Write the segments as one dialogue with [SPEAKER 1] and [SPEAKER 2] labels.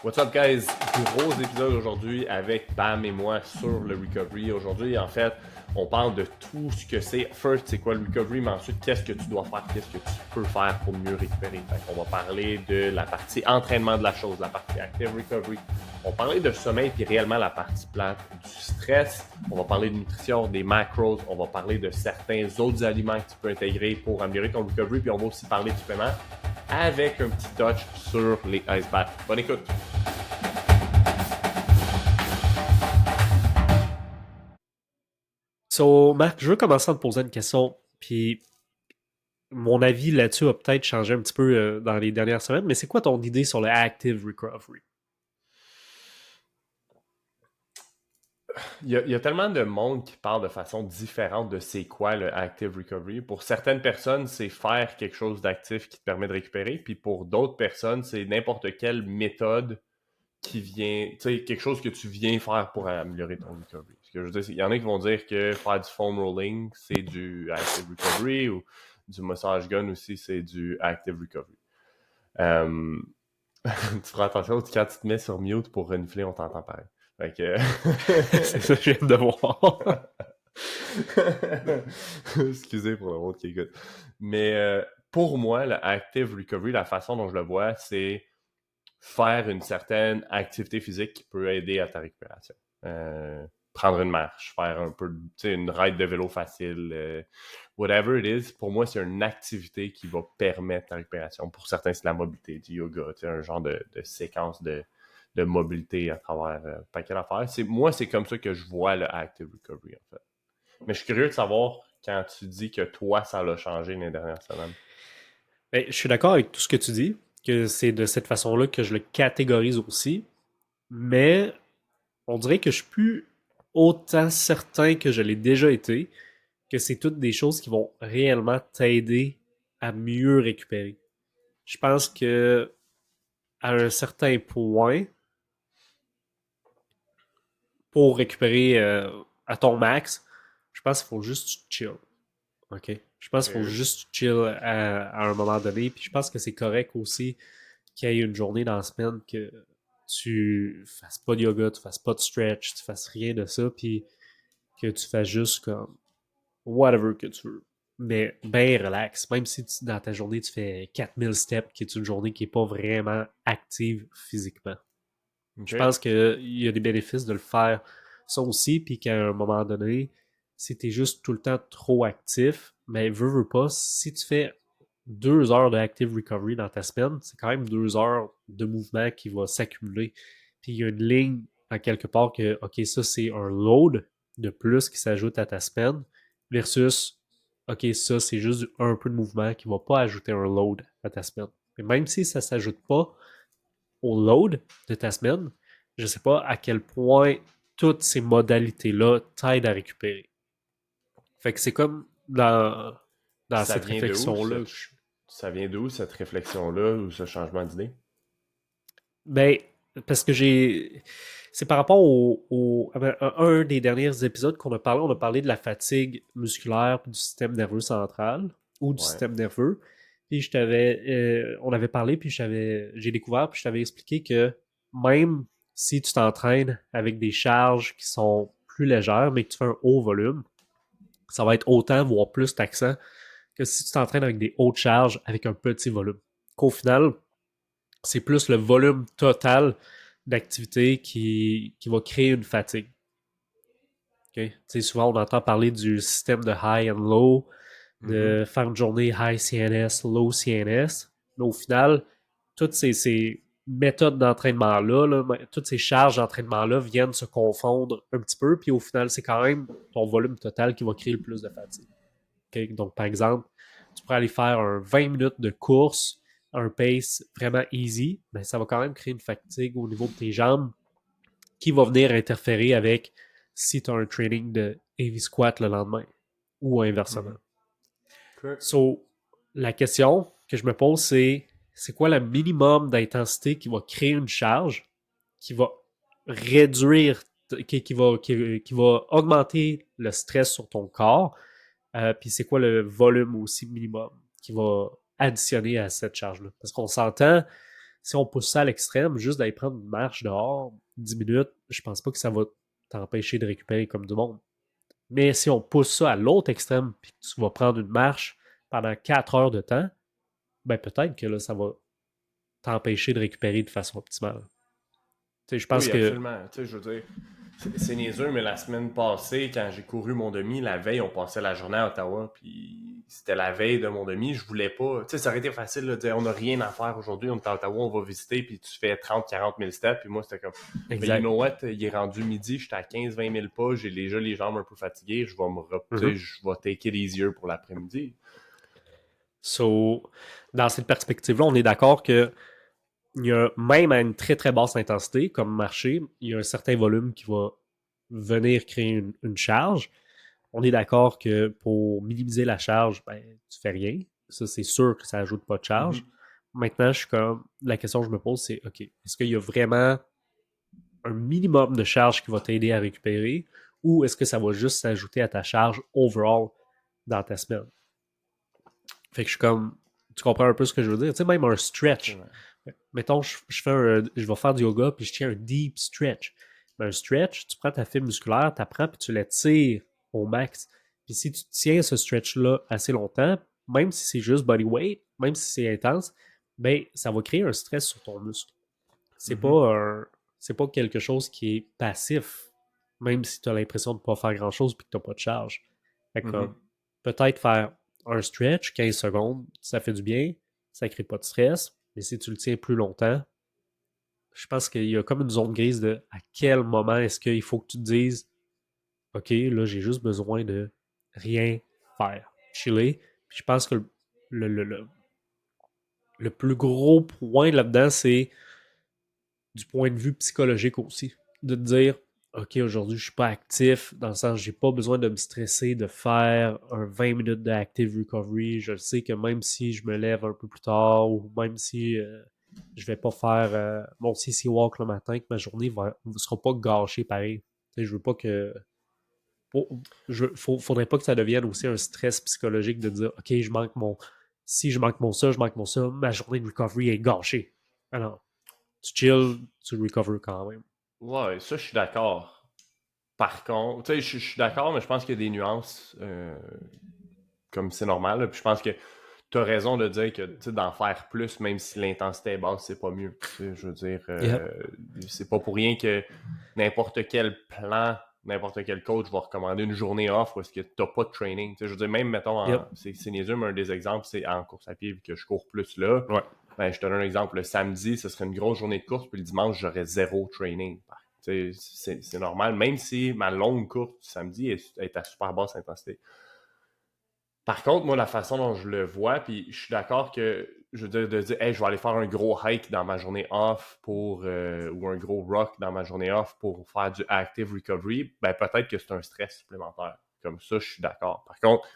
[SPEAKER 1] What's up, guys? Gros épisode aujourd'hui avec Bam et moi sur le recovery. Aujourd'hui, en fait, on parle de tout ce que c'est. First, c'est quoi le recovery, mais ensuite, qu'est-ce que tu dois faire, qu'est-ce que tu peux faire pour mieux récupérer. On va parler de la partie entraînement de la chose, la partie active recovery. On va parler de sommeil, puis réellement la partie plate du stress. On va parler de nutrition, des macros. On va parler de certains autres aliments que tu peux intégrer pour améliorer ton recovery. Puis on va aussi parler de suppléments avec un petit touch sur les ice baths. Bonne écoute!
[SPEAKER 2] So, Marc, je veux commencer en te posant une question, puis mon avis là-dessus a peut-être changé un petit peu dans les dernières semaines, mais c'est quoi ton idée sur le active recovery?
[SPEAKER 1] Il y a tellement de monde qui parle de façon différente de c'est quoi le active recovery. Pour certaines personnes, c'est faire quelque chose d'actif qui te permet de récupérer, puis pour d'autres personnes, c'est n'importe quelle méthode qui vient, tu sais, quelque chose que tu viens faire pour améliorer ton recovery. Ce que je veux dire, il y en a qui vont dire que faire du foam rolling, c'est du active recovery, ou du massage gun aussi, c'est du active recovery. Euh, tu feras attention quand tu te mets sur mute pour renifler, on t'entend pareil. Fait que...
[SPEAKER 2] C'est ça que je viens de voir.
[SPEAKER 1] Excusez pour le monde qui écoute. Mais pour moi, le active recovery, la façon dont je le vois, c'est faire une certaine activité physique qui peut aider à ta récupération. Prendre une marche, faire un peu, tu sais, une ride de vélo facile, whatever it is. Pour moi, c'est une activité qui va permettre ta récupération. Pour certains, c'est de la mobilité, du yoga, tu sais, un genre de séquence de mobilité à travers un paquet d'affaires. Moi, c'est comme ça que je vois le active recovery, en fait. Mais je suis curieux de savoir quand tu dis que toi, ça l'a changé les dernières semaines.
[SPEAKER 2] Ben, je suis d'accord avec tout ce que tu dis, que c'est de cette façon-là que je le catégorise aussi, mais on dirait que je suis plus autant certain que je l'ai déjà été, que c'est toutes des choses qui vont réellement t'aider à mieux récupérer. Je pense que à un certain point, pour récupérer à ton max, je pense qu'il faut juste chill. OK? Je pense qu'il faut
[SPEAKER 1] Ok.
[SPEAKER 2] juste chill à un moment donné. Puis je pense que c'est correct aussi qu'il y ait une journée dans la semaine que tu fasses pas de yoga, tu fasses pas de stretch, tu fasses rien de ça, puis que tu fasses juste comme whatever que tu veux. Mais bien relax. Même si dans ta journée tu fais 4000 steps, qui est une journée qui est pas vraiment active physiquement. Je
[SPEAKER 1] OK.
[SPEAKER 2] pense qu'il y a des bénéfices de le faire ça aussi, puis qu'à un moment donné, si t'es juste tout le temps trop actif, mais veux pas, si tu fais 2 heures de active recovery dans ta semaine, c'est quand même 2 heures de mouvement qui va s'accumuler. Puis il y a une ligne à quelque part que, OK, ça c'est un load de plus qui s'ajoute à ta semaine, versus, OK, ça c'est juste un peu de mouvement qui va pas ajouter un load à ta semaine. Et même si ça s'ajoute pas au load de ta semaine, je ne sais pas à quel point toutes ces modalités-là t'aident à récupérer. Fait que c'est comme dans
[SPEAKER 1] Ça
[SPEAKER 2] cette
[SPEAKER 1] vient de où,
[SPEAKER 2] réflexion-là.
[SPEAKER 1] ça vient de où, cette réflexion-là, ou ce changement d'idée?
[SPEAKER 2] Ben, parce que c'est par rapport à un des derniers épisodes qu'on a parlé, on a parlé de la fatigue musculaire du système nerveux central ou du
[SPEAKER 1] Ouais.
[SPEAKER 2] système nerveux. Puis on avait parlé, puis j'ai découvert, puis je t'avais expliqué que même si tu t'entraînes avec des charges qui sont plus légères, mais que tu fais un haut volume, ça va être autant, voire plus taxant que si tu t'entraînes avec des hautes charges avec un petit volume. Qu'au final, c'est plus le volume total d'activité qui va créer une fatigue. Okay? Souvent, on entend parler du système de high and low,
[SPEAKER 1] Mhm.
[SPEAKER 2] de faire une journée high CNS, low CNS. Mais au final, toutes ces méthodes d'entraînement-là, toutes ces charges d'entraînement-là viennent se confondre un petit peu, puis au final, c'est quand même ton volume total qui va créer le plus de fatigue. Okay? Donc, par exemple, tu pourrais aller faire un 20 minutes de course à un pace vraiment easy, mais ça va quand même créer une fatigue au niveau de tes jambes qui va venir interférer avec si tu as un training de heavy squat le lendemain ou inversement.
[SPEAKER 1] Mhm. Cool.
[SPEAKER 2] So, la question que je me pose, c'est quoi le minimum d'intensité qui va créer une charge, qui va réduire, qui va augmenter le stress sur ton corps, puis c'est quoi le volume aussi minimum qui va additionner à cette charge-là. Parce qu'on s'entend, si on pousse ça à l'extrême, juste d'aller prendre une marche dehors, 10 minutes, je pense pas que ça va t'empêcher de récupérer comme du monde. Mais si on pousse ça à l'autre extrême, puis que tu vas prendre une marche pendant 4 heures de temps, ben peut-être que là, ça va t'empêcher de récupérer de façon optimale. Tu sais, je pense
[SPEAKER 1] Oui,
[SPEAKER 2] que.
[SPEAKER 1] absolument. Tu sais, je veux dire, c'est niaiseux, mais la semaine passée, quand j'ai couru mon demi, la veille, on passait la journée à Ottawa, puis c'était la veille de mon demi, je voulais pas. Tu sais, ça aurait été facile de dire, on n'a rien à faire aujourd'hui, on est à Ottawa, on va visiter, puis tu fais 30-40 000 steps, puis moi, c'était comme, mais you
[SPEAKER 2] Exact.
[SPEAKER 1] know what, il est rendu midi, j'étais à 15-20 000 pas, j'ai déjà les jambes un peu fatiguées, je vais tu sais, je vais take it easier pour l'après-midi.
[SPEAKER 2] So, dans cette perspective-là, on est d'accord que il y a même à une très très basse intensité, comme marcher, il y a un certain volume qui va venir créer une charge. On est d'accord que pour minimiser la charge, ben, tu fais rien. Ça, c'est sûr que ça ajoute pas de charge.
[SPEAKER 1] Mhm.
[SPEAKER 2] Maintenant, je suis comme. La question que je me pose, c'est OK, est-ce qu'il y a vraiment un minimum de charge qui va t'aider à récupérer ou est-ce que ça va juste s'ajouter à ta charge overall dans ta semaine? Fait que je suis comme. Tu comprends un peu ce que je veux dire? Tu sais, même un stretch.
[SPEAKER 1] Absolument.
[SPEAKER 2] Mettons, je vais faire du yoga puis je tiens un deep stretch. Ben, un stretch, tu prends ta fibre musculaire, tu apprends puis tu la tires au max. Puis si tu tiens ce stretch-là assez longtemps, même si c'est juste body weight, même si c'est intense, ben, ça va créer un stress sur ton muscle. C'est
[SPEAKER 1] Mhm.
[SPEAKER 2] pas un, c'est pas quelque chose qui est passif, même si tu as l'impression de ne pas faire grand-chose et que tu n'as pas de charge. Fait que,
[SPEAKER 1] Mhm.
[SPEAKER 2] peut-être faire un stretch, 15 secondes, ça fait du bien, ça crée pas de stress, mais si tu le tiens plus longtemps, je pense qu'il y a comme une zone grise de à quel moment est-ce qu'il faut que tu te dises OK, là, j'ai juste besoin de rien faire, chiller. Puis je pense que le, le, le, le plus gros point là-dedans, c'est du point de vue psychologique aussi. De te dire, OK, aujourd'hui, je suis pas actif, dans le sens, j'ai pas besoin de me stresser, de faire un 20 minutes d'active recovery. Je sais que même si je me lève un peu plus tard ou même si je vais pas faire mon CC walk le matin, que ma journée ne sera pas gâchée pareil. Tu sais, je veux pas que. Faudrait pas que ça devienne aussi un stress psychologique de dire, OK, je manque mon. Si je manque mon ça, je manque mon ça, ma journée de recovery est gâchée. Alors, tu chill, tu recover quand même.
[SPEAKER 1] Ouais, ça, je suis d'accord. Par contre, tu sais, je suis d'accord, mais je pense qu'il y a des nuances, comme c'est normal, là. Puis je pense que tu as raison de dire que, tu sais, d'en faire plus, même si l'intensité est basse, c'est pas mieux. Tu sais, je veux dire,
[SPEAKER 2] Yep.
[SPEAKER 1] c'est pas pour rien que n'importe quel plan, n'importe quel coach va recommander une journée off où est-ce que t'as pas de training. Tu sais, je veux dire, même, mettons,
[SPEAKER 2] Yep.
[SPEAKER 1] c'est niaiseux, mais un des exemples, c'est en course à pied, vu que je cours plus là.
[SPEAKER 2] Ouais.
[SPEAKER 1] Ben, je te donne un exemple. Le samedi, ce serait une grosse journée de course, puis le dimanche, j'aurais zéro training. Tu sais, c'est normal, même si ma longue course du samedi est à super basse intensité. Par contre, moi, la façon dont je le vois, puis je suis d'accord que, je veux dire, de dire, hey, je vais aller faire un gros hike dans ma journée off ou un gros rock dans ma journée off pour faire du active recovery, ben peut-être que c'est un stress supplémentaire. Comme ça, je suis d'accord. Par contre,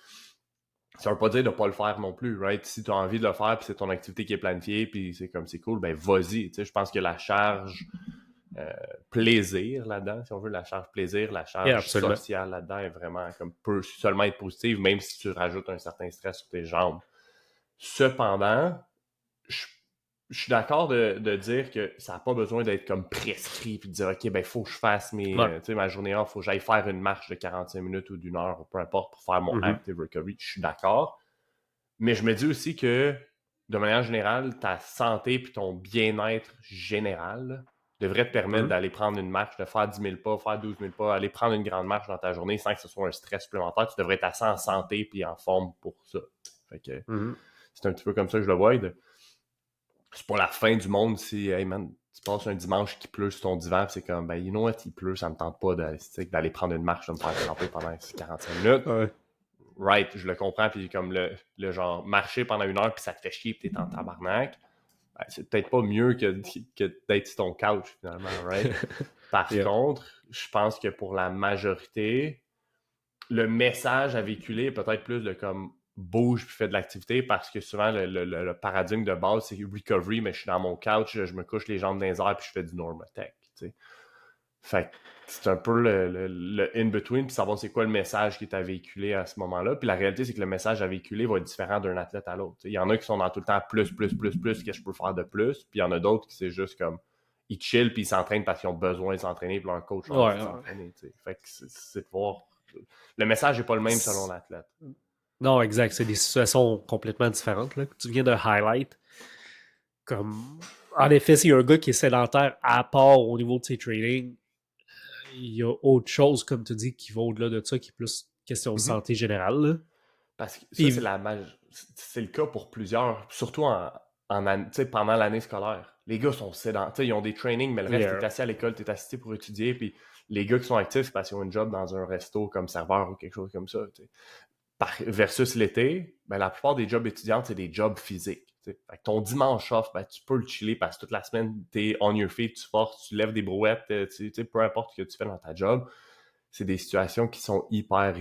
[SPEAKER 1] ça veut pas dire de pas le faire non plus, right? Si tu as envie de le faire, puis c'est ton activité qui est planifiée, puis c'est comme c'est cool, ben vas-y. Tu sais, je pense que la charge euh, plaisir là-dedans, si on veut, la charge plaisir, la
[SPEAKER 2] Yeah,
[SPEAKER 1] charge
[SPEAKER 2] absolument.
[SPEAKER 1] sociale là-dedans est vraiment comme peut seulement être positive, même si tu rajoutes un certain stress sur tes jambes. Cependant, je, je suis d'accord de dire que ça n'a pas besoin d'être comme prescrit puis de dire OK, ben faut que je fasse
[SPEAKER 2] Ouais.
[SPEAKER 1] ma journée off, faut que j'aille faire une marche de 45 minutes ou d'une heure ou peu importe pour faire mon
[SPEAKER 2] Mhm.
[SPEAKER 1] active recovery. Je suis d'accord. Mais je me dis aussi que, de manière générale, ta santé et ton bien-être général devrait te permettre
[SPEAKER 2] Mhm.
[SPEAKER 1] d'aller prendre une marche, de faire 10 000 pas, faire 12 000 pas, aller prendre une grande marche dans ta journée sans que ce soit un stress supplémentaire. Tu devrais être assez en santé et en forme pour ça. Fait que
[SPEAKER 2] Mhm.
[SPEAKER 1] c'est un petit peu comme ça que je le vois. C'est pas la fin du monde si, hey man, tu passes un dimanche qui pleut sur ton divan, c'est comme, ben, you know what, il pleut, ça me tente pas d'aller prendre une marche, de me faire tremper pendant 45 minutes.
[SPEAKER 2] Ouais.
[SPEAKER 1] Right, je le comprends, puis comme le genre marcher pendant une heure, puis ça te fait chier, puis t'es en tabarnak, ben, c'est peut-être pas mieux que d'être sur ton couch, finalement, right? Par
[SPEAKER 2] Yeah.
[SPEAKER 1] contre, je pense que pour la majorité, le message à véhiculer est peut-être plus de comme bouge puis fais de l'activité parce que souvent le paradigme de base c'est recovery, mais je suis dans mon couch, je me couche les jambes dans les airs puis je fais du normatech. Tu sais. Fait que c'est un peu le in-between, puis savoir c'est quoi le message qui est à véhiculer à ce moment-là. Puis la réalité, c'est que le message à véhiculer va être différent d'un athlète à l'autre. Il y en a qui sont dans tout le temps plus, qu'est-ce que je peux faire de plus. Puis il y en a d'autres qui c'est juste comme, ils chill puis ils s'entraînent parce qu'ils ont besoin de s'entraîner, puis leur coach leur dit de
[SPEAKER 2] Ouais.
[SPEAKER 1] s'entraîner. Fait que c'est de voir. Le message n'est pas le même selon l'athlète.
[SPEAKER 2] Non, exact. C'est des situations complètement différentes là, que tu viens de highlight. Comme, en effet, s'il y a un gars qui est sédentaire à part au niveau de ses trainings, il y a autre chose, comme tu dis, qui va au-delà de ça, qui est plus question de
[SPEAKER 1] Mhm.
[SPEAKER 2] santé générale. Là.
[SPEAKER 1] Parce que ça,
[SPEAKER 2] Puis,
[SPEAKER 1] c'est le cas pour plusieurs, surtout pendant l'année scolaire. Les gars sont sédentaires, ils ont des trainings, mais le reste,
[SPEAKER 2] yeah.
[SPEAKER 1] t'es assis à l'école, t'es assis pour étudier, puis les gars qui sont actifs, c'est parce qu'ils ont une job dans un resto comme serveur ou quelque chose comme ça. Versus l'été, ben, la plupart des jobs étudiants, c'est des jobs physiques. Fait que ton dimanche off, ben, tu peux le chiller parce que toute la semaine, t'es on your feet, tu forces, tu lèves des brouettes, peu importe ce que tu fais dans ta job, c'est des situations qui sont hyper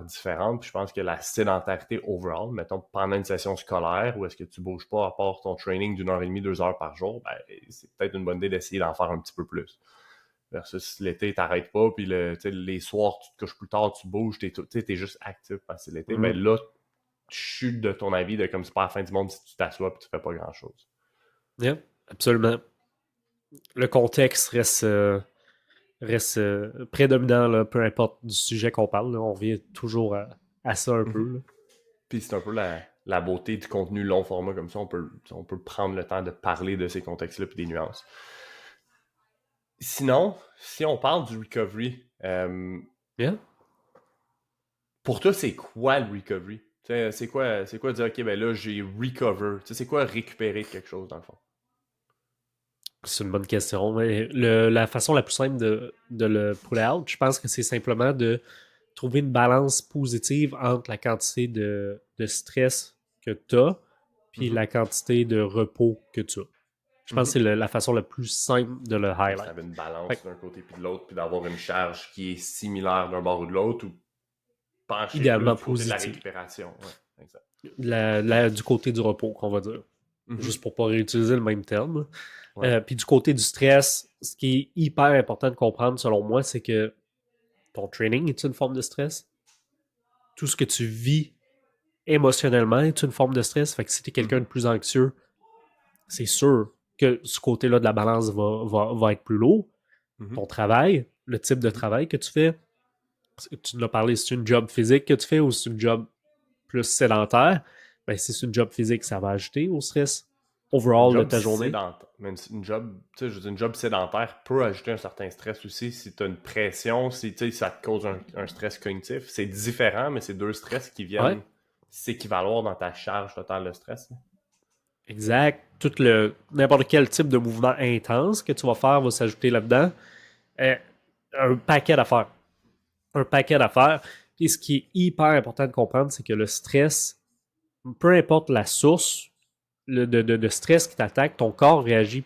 [SPEAKER 1] différentes. Puis je pense que la sédentarité overall, mettons pendant une session scolaire où est-ce que tu bouges pas à part ton training d'une heure et demie, 2 heures par jour, ben, c'est peut-être une bonne idée d'essayer d'en faire un petit peu plus. Versus l'été, t'arrêtes pas, puis les soirs, tu te couches plus tard, tu bouges, t'es juste actif parce que c'est l'été. Ben là, tu chutes de ton avis de comme c'est pas la fin du monde si tu t'assois et tu fais pas grand-chose.
[SPEAKER 2] Yeah, absolument. Le contexte reste prédominant, là, peu importe du sujet qu'on parle. Là, on revient toujours à ça un peu.
[SPEAKER 1] Mhm.
[SPEAKER 2] Là.
[SPEAKER 1] Puis c'est un peu la beauté du contenu long format comme ça. On peut prendre le temps de parler de ces contextes-là et des nuances. Sinon, si on parle du recovery,
[SPEAKER 2] Yeah.
[SPEAKER 1] pour toi, c'est quoi le recovery? C'est quoi dire, OK, ben là, j'ai recover? C'est quoi récupérer quelque chose, dans le fond?
[SPEAKER 2] C'est une bonne question. Mais la façon la plus simple de le pull out, je pense que c'est simplement de trouver une balance positive entre la quantité de stress que tu as puis
[SPEAKER 1] Mhm.
[SPEAKER 2] la quantité de repos que tu as. Je pense
[SPEAKER 1] Mhm.
[SPEAKER 2] que c'est la façon la plus simple de le
[SPEAKER 1] Comme si tu
[SPEAKER 2] highlight.
[SPEAKER 1] avais une
[SPEAKER 2] Fait
[SPEAKER 1] balance d'un côté puis de l'autre, puis d'avoir une charge qui est similaire d'un bord ou de l'autre, ou pencher plus
[SPEAKER 2] idéalement
[SPEAKER 1] du côté de la
[SPEAKER 2] positive.
[SPEAKER 1] récupération. Ouais, exact.
[SPEAKER 2] Du côté du repos, qu'on va dire.
[SPEAKER 1] Mhm.
[SPEAKER 2] Juste pour pas réutiliser le même terme.
[SPEAKER 1] Ouais.
[SPEAKER 2] Puis du côté du stress, ce qui est hyper important de comprendre, selon moi, c'est que ton training est une forme de stress. Tout ce que tu vis émotionnellement est une forme de stress. Fait que si tu es quelqu'un
[SPEAKER 1] Mhm.
[SPEAKER 2] de plus anxieux, c'est sûr que ce côté-là de la balance va être plus lourd.
[SPEAKER 1] Mhm.
[SPEAKER 2] Ton travail, le type de
[SPEAKER 1] Mhm.
[SPEAKER 2] travail que tu fais, tu nous as parlé, c'est une job physique que tu fais ou c'est une job plus sédentaire, ben, si c'est une job physique, ça va ajouter au stress
[SPEAKER 1] Une
[SPEAKER 2] overall de
[SPEAKER 1] job
[SPEAKER 2] ta journée.
[SPEAKER 1] sédentaire, même une job, tu sais, je veux dire, une job sédentaire peut ajouter un certain stress aussi si tu as une pression, si tu sais, ça te cause un stress cognitif. C'est différent, mais c'est deux stress qui
[SPEAKER 2] Ouais,
[SPEAKER 1] viennent s'équivaloir dans ta charge totale de stress.
[SPEAKER 2] exact. N'importe quel type de mouvement intense que tu vas faire va s'ajouter là-dedans. Euh, un paquet d'affaires. Un paquet d'affaires. Puis ce qui est hyper important de comprendre, c'est que le stress, peu importe la source de stress qui t'attaque, ton corps réagit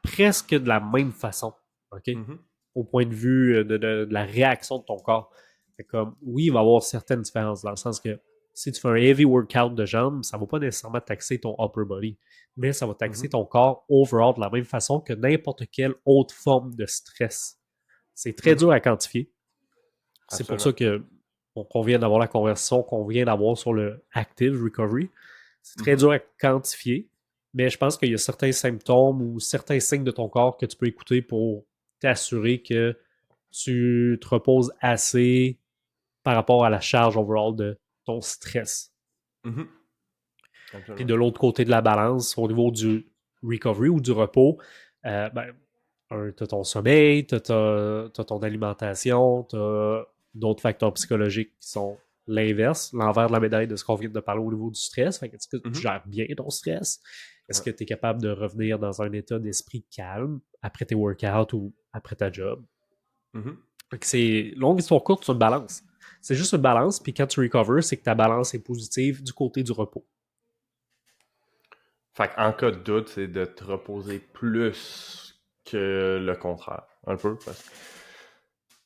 [SPEAKER 2] presque de la même façon. OK?
[SPEAKER 1] Mhm.
[SPEAKER 2] Au point de vue de la réaction de ton corps. Fait comme, oui, il va y avoir certaines différences dans le sens que si tu fais un heavy workout de jambes, ça ne va pas nécessairement taxer ton upper body, mais ça va taxer
[SPEAKER 1] Mhm.
[SPEAKER 2] ton corps overall de la même façon que n'importe quelle autre forme de stress. C'est très
[SPEAKER 1] Mhm.
[SPEAKER 2] dur à quantifier. C'est pour ça
[SPEAKER 1] Absolument.
[SPEAKER 2] que qu'on vient d'avoir la conversation qu'on vient d'avoir sur le active recovery. C'est très
[SPEAKER 1] Mhm.
[SPEAKER 2] dur à quantifier, mais je pense qu'il y a certains symptômes ou certains signes de ton corps que tu peux écouter pour t'assurer que tu te reposes assez par rapport à la charge overall de ton stress.
[SPEAKER 1] Mhm.
[SPEAKER 2] Puis
[SPEAKER 1] Absolument.
[SPEAKER 2] de l'autre côté de la balance, au niveau du recovery ou du repos, ben, tu as ton sommeil, tu as ton alimentation, tu as d'autres facteurs psychologiques qui sont l'inverse, l'envers de la médaille de ce qu'on vient de parler au niveau du stress. Fait que est-ce que tu
[SPEAKER 1] Mhm.
[SPEAKER 2] gères bien ton stress? Est-ce
[SPEAKER 1] Ouais.
[SPEAKER 2] que tu es capable de revenir dans un état d'esprit calme après tes workouts ou après ta job?
[SPEAKER 1] Mhm.
[SPEAKER 2] Fait que c'est longue histoire courte, c'est une balance. C'est juste une balance, puis quand tu recovers, c'est que ta balance est positive du côté du repos.
[SPEAKER 1] Fait qu'en cas de doute, c'est de te reposer plus que le contraire. Un peu, parce que.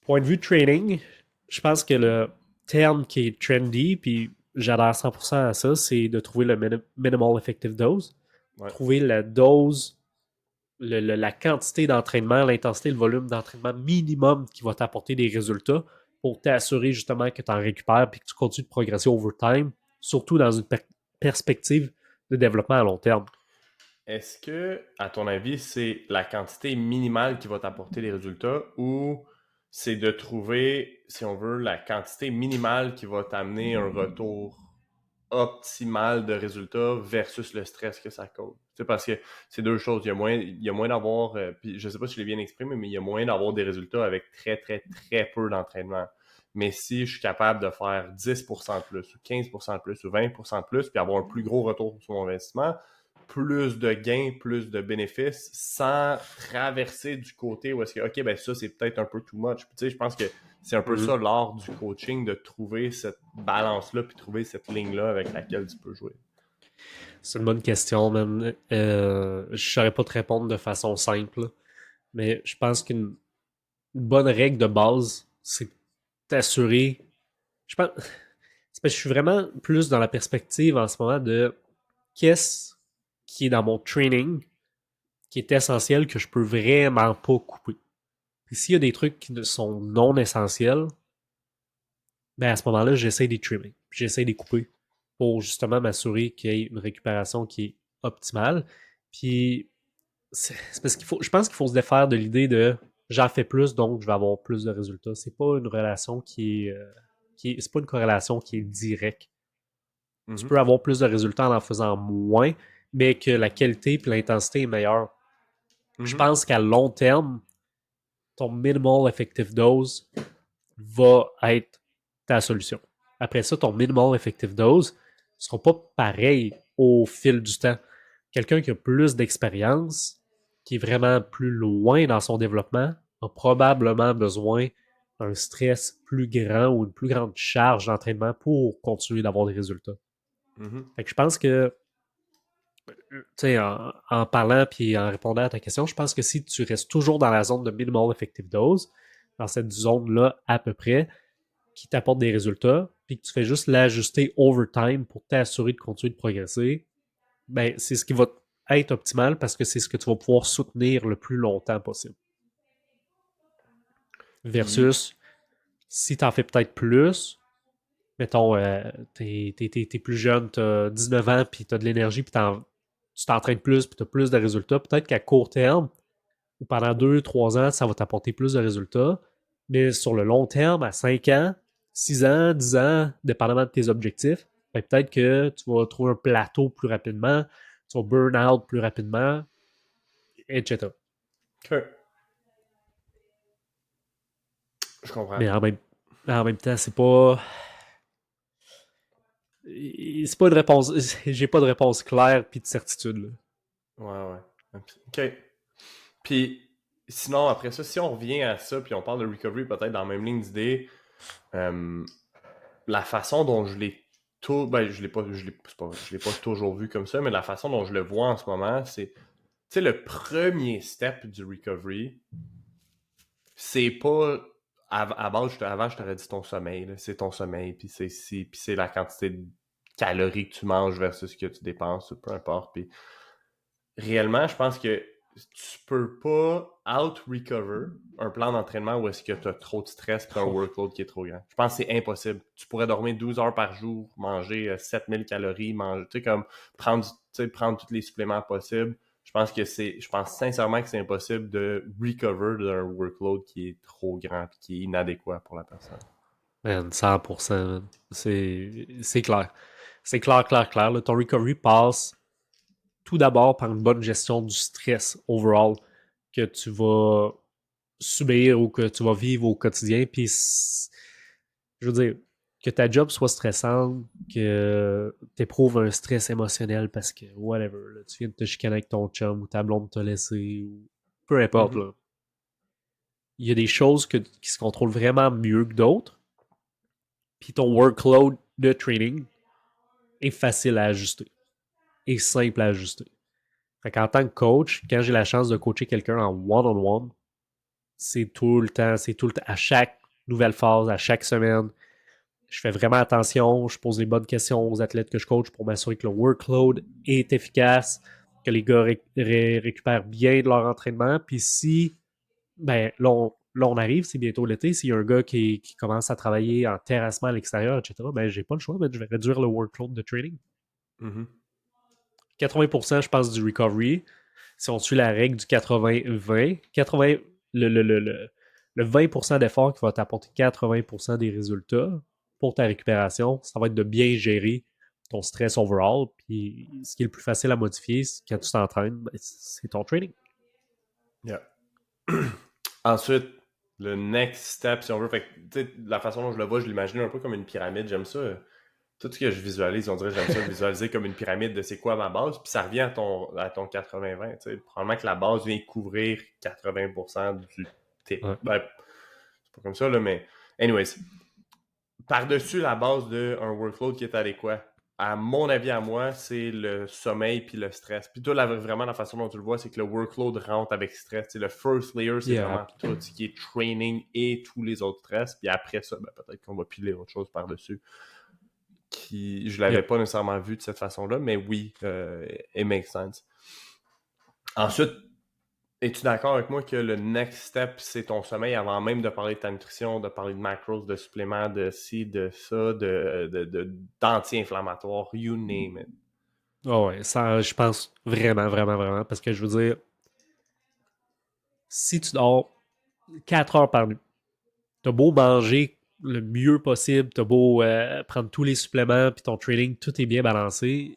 [SPEAKER 2] Point de vue de training, je pense que le terme qui est trendy, puis j'adhère 100% à ça, c'est de trouver le minimal effective dose.
[SPEAKER 1] Ouais.
[SPEAKER 2] Trouver la dose la quantité d'entraînement, l'intensité, le volume d'entraînement minimum qui va t'apporter des résultats pour t'assurer justement que tu en récupères et que tu continues de progresser over time, surtout dans une perspective de développement à long terme.
[SPEAKER 1] Est-ce que, à ton avis, c'est la quantité minimale qui va t'apporter les résultats ou c'est de trouver, si on veut, la quantité minimale qui va t'amener un retour optimal de résultats versus le stress que ça cause? Tu sais, parce que c'est deux choses. Il y a moins d'avoir, puis je sais pas si je l'ai bien exprimé, mais il y a moyen d'avoir des résultats avec très, très, très peu d'entraînement. Mais si je suis capable de faire 10% de plus, ou 15% de plus, ou 20% de plus, puis avoir un plus gros retour sur mon investissement, plus de gains, plus de bénéfices, sans traverser du côté où est-ce que, OK, ben ça, c'est peut-être un peu too much. Puis, tu sais, je pense que c'est un peu ça l'art du coaching, de trouver cette balance-là, puis trouver cette ligne-là avec laquelle tu peux jouer.
[SPEAKER 2] C'est une bonne question, man. Je ne saurais pas te répondre de façon simple, mais je pense qu'une bonne règle de base, c'est t'assurer. Je pense, c'est parce que je suis vraiment plus dans la perspective en ce moment de qu'est-ce qui est dans mon training qui est essentiel que je peux vraiment pas couper. Puis s'il y a des trucs qui sont non essentiels, ben à ce moment-là, j'essaie de trimmer. J'essaie de les couper pour justement m'assurer qu'il y ait une récupération qui est optimale. Puis c'est parce qu'il faut, je pense qu'il faut se défaire de l'idée de j'en fais plus, donc je vais avoir plus de résultats. C'est pas une relation c'est pas une corrélation qui est directe. Tu
[SPEAKER 1] Mhm.
[SPEAKER 2] peux avoir plus de résultats en faisant moins, mais que la qualité et l'intensité est meilleure. Je
[SPEAKER 1] Mhm.
[SPEAKER 2] pense qu'à long terme, ton minimal effective dose va être ta solution. Après ça, ton minimal effective dose ne sera pas pareil au fil du temps. Quelqu'un qui a plus d'expérience, qui est vraiment plus loin dans son développement, a probablement besoin d'un stress plus grand ou une plus grande charge d'entraînement pour continuer d'avoir des résultats.
[SPEAKER 1] Mhm.
[SPEAKER 2] Fait que je pense que, tu sais, en parlant puis en répondant à ta question, je pense que si tu restes toujours dans la zone de minimal effective dose, dans cette zone-là à peu près, qui t'apporte des résultats, puis que tu fais juste l'ajuster over time pour t'assurer de continuer de progresser, ben c'est ce qui va être optimal parce que c'est ce que tu vas pouvoir soutenir le plus longtemps possible.
[SPEAKER 1] Puis,
[SPEAKER 2] Versus si tu en fais peut-être plus, mettons, t'es plus jeune, t'as 19 ans, puis t'as de l'énergie, puis tu t'entraînes plus, puis t'as plus de résultats, peut-être qu'à court terme, ou pendant 2, 3 ans, ça va t'apporter plus de résultats. Mais sur le long terme, à 5 ans, 6 ans, 10 ans, dépendamment de tes objectifs, ben peut-être que tu vas trouver un plateau plus rapidement, tu vas burn out plus rapidement, etc.
[SPEAKER 1] que je comprends.
[SPEAKER 2] Mais en même temps, c'est pas une réponse. J'ai pas de réponse claire puis de certitude. Là.
[SPEAKER 1] Ouais, ouais. OK. Puis, sinon, après ça, si on revient à ça, puis on parle de recovery peut-être dans la même ligne d'idée, euh, la façon dont je l'ai tout, ben, je l'ai pas toujours vu comme ça, mais la façon dont je le vois en ce moment, c'est, tu sais, le premier step du recovery, c'est pas, avant, je t'aurais dit ton sommeil, là. C'est ton sommeil, puis c'est la quantité de calories que tu manges versus ce que tu dépenses, peu importe. Puis réellement, je pense que tu peux pas out-recover un plan d'entraînement où est-ce que tu as trop de stress et un
[SPEAKER 2] Oh.
[SPEAKER 1] workload qui est trop grand. Je pense que c'est impossible. Tu pourrais dormir 12 heures par jour, manger 7000 calories, manger, tu sais, comme prendre tous les suppléments possibles. Je pense sincèrement que c'est impossible de recover d'un workload qui est trop grand et qui est inadéquat pour la personne.
[SPEAKER 2] Man, 100%. Man. C'est clair. C'est clair, clair, clair. Là. Ton recovery passe tout d'abord par une bonne gestion du stress overall que tu vas subir ou que tu vas vivre au quotidien. Puis, je veux dire, que ta job soit stressante, que tu éprouves un stress émotionnel parce que, whatever, là, tu viens de te chicaner avec ton chum ou ta blonde t'a laissé ou peu importe,
[SPEAKER 1] Mhm.
[SPEAKER 2] là. Il y a des choses qui se contrôlent vraiment mieux que d'autres. Puis ton workload de training est facile à ajuster et simple à ajuster. Fait qu'en tant que coach, quand j'ai la chance de coacher quelqu'un en one-on-one, c'est tout le temps, à chaque nouvelle phase, à chaque semaine, je fais vraiment attention, je pose les bonnes questions aux athlètes que je coach pour m'assurer que le workload est efficace, que les gars récupèrent bien de leur entraînement. Puis si, ben là, on arrive, c'est bientôt l'été, s'il y a un gars qui commence à travailler en terrassement à l'extérieur, etc., ben j'ai pas le choix, ben, je vais réduire le workload de training. 80%, je pense, du recovery, si on suit la règle du 80-20, 80, le 20% d'effort qui va t'apporter 80% des résultats pour ta récupération, ça va être de bien gérer ton stress overall. Puis ce qui est le plus facile à modifier quand tu t'entraînes, ben, c'est ton training.
[SPEAKER 1] Yeah. Ensuite, le next step, si on veut, fait que, la façon dont je le vois, je l'imagine un peu comme une pyramide. J'aime ça. Tout ce que je visualise, on dirait que j'aime ça visualiser comme une pyramide de c'est quoi ma base, puis ça revient à ton 80-20. Probablement que la base vient couvrir 80% du tip.
[SPEAKER 2] Ouais.
[SPEAKER 1] Ben, c'est pas comme ça, là, mais anyways. Par-dessus la base d'un workload qui est adéquat, à mon avis, à moi, c'est le sommeil puis le stress. Puis toi, vraiment, la façon dont tu le vois, c'est que le workload rentre avec stress. Le first layer, c'est vraiment tout ce qui est training et tous les autres stress. Puis après ça, ben, peut-être qu'on va piler autre chose par-dessus. Je l'avais pas nécessairement vu de cette façon-là, mais oui, it makes sense. Ensuite, es-tu d'accord avec moi que le next step, c'est ton sommeil avant même de parler de ta nutrition, de parler de macros, de suppléments, de ci, de ça, d'anti-inflammatoires, you name it?
[SPEAKER 2] Oh ouais, ça, je pense vraiment, vraiment, vraiment, parce que je veux dire, si tu dors 4 heures par nuit, t'as beau manger le mieux possible, t'as beau prendre tous les suppléments, puis ton training, tout est bien balancé,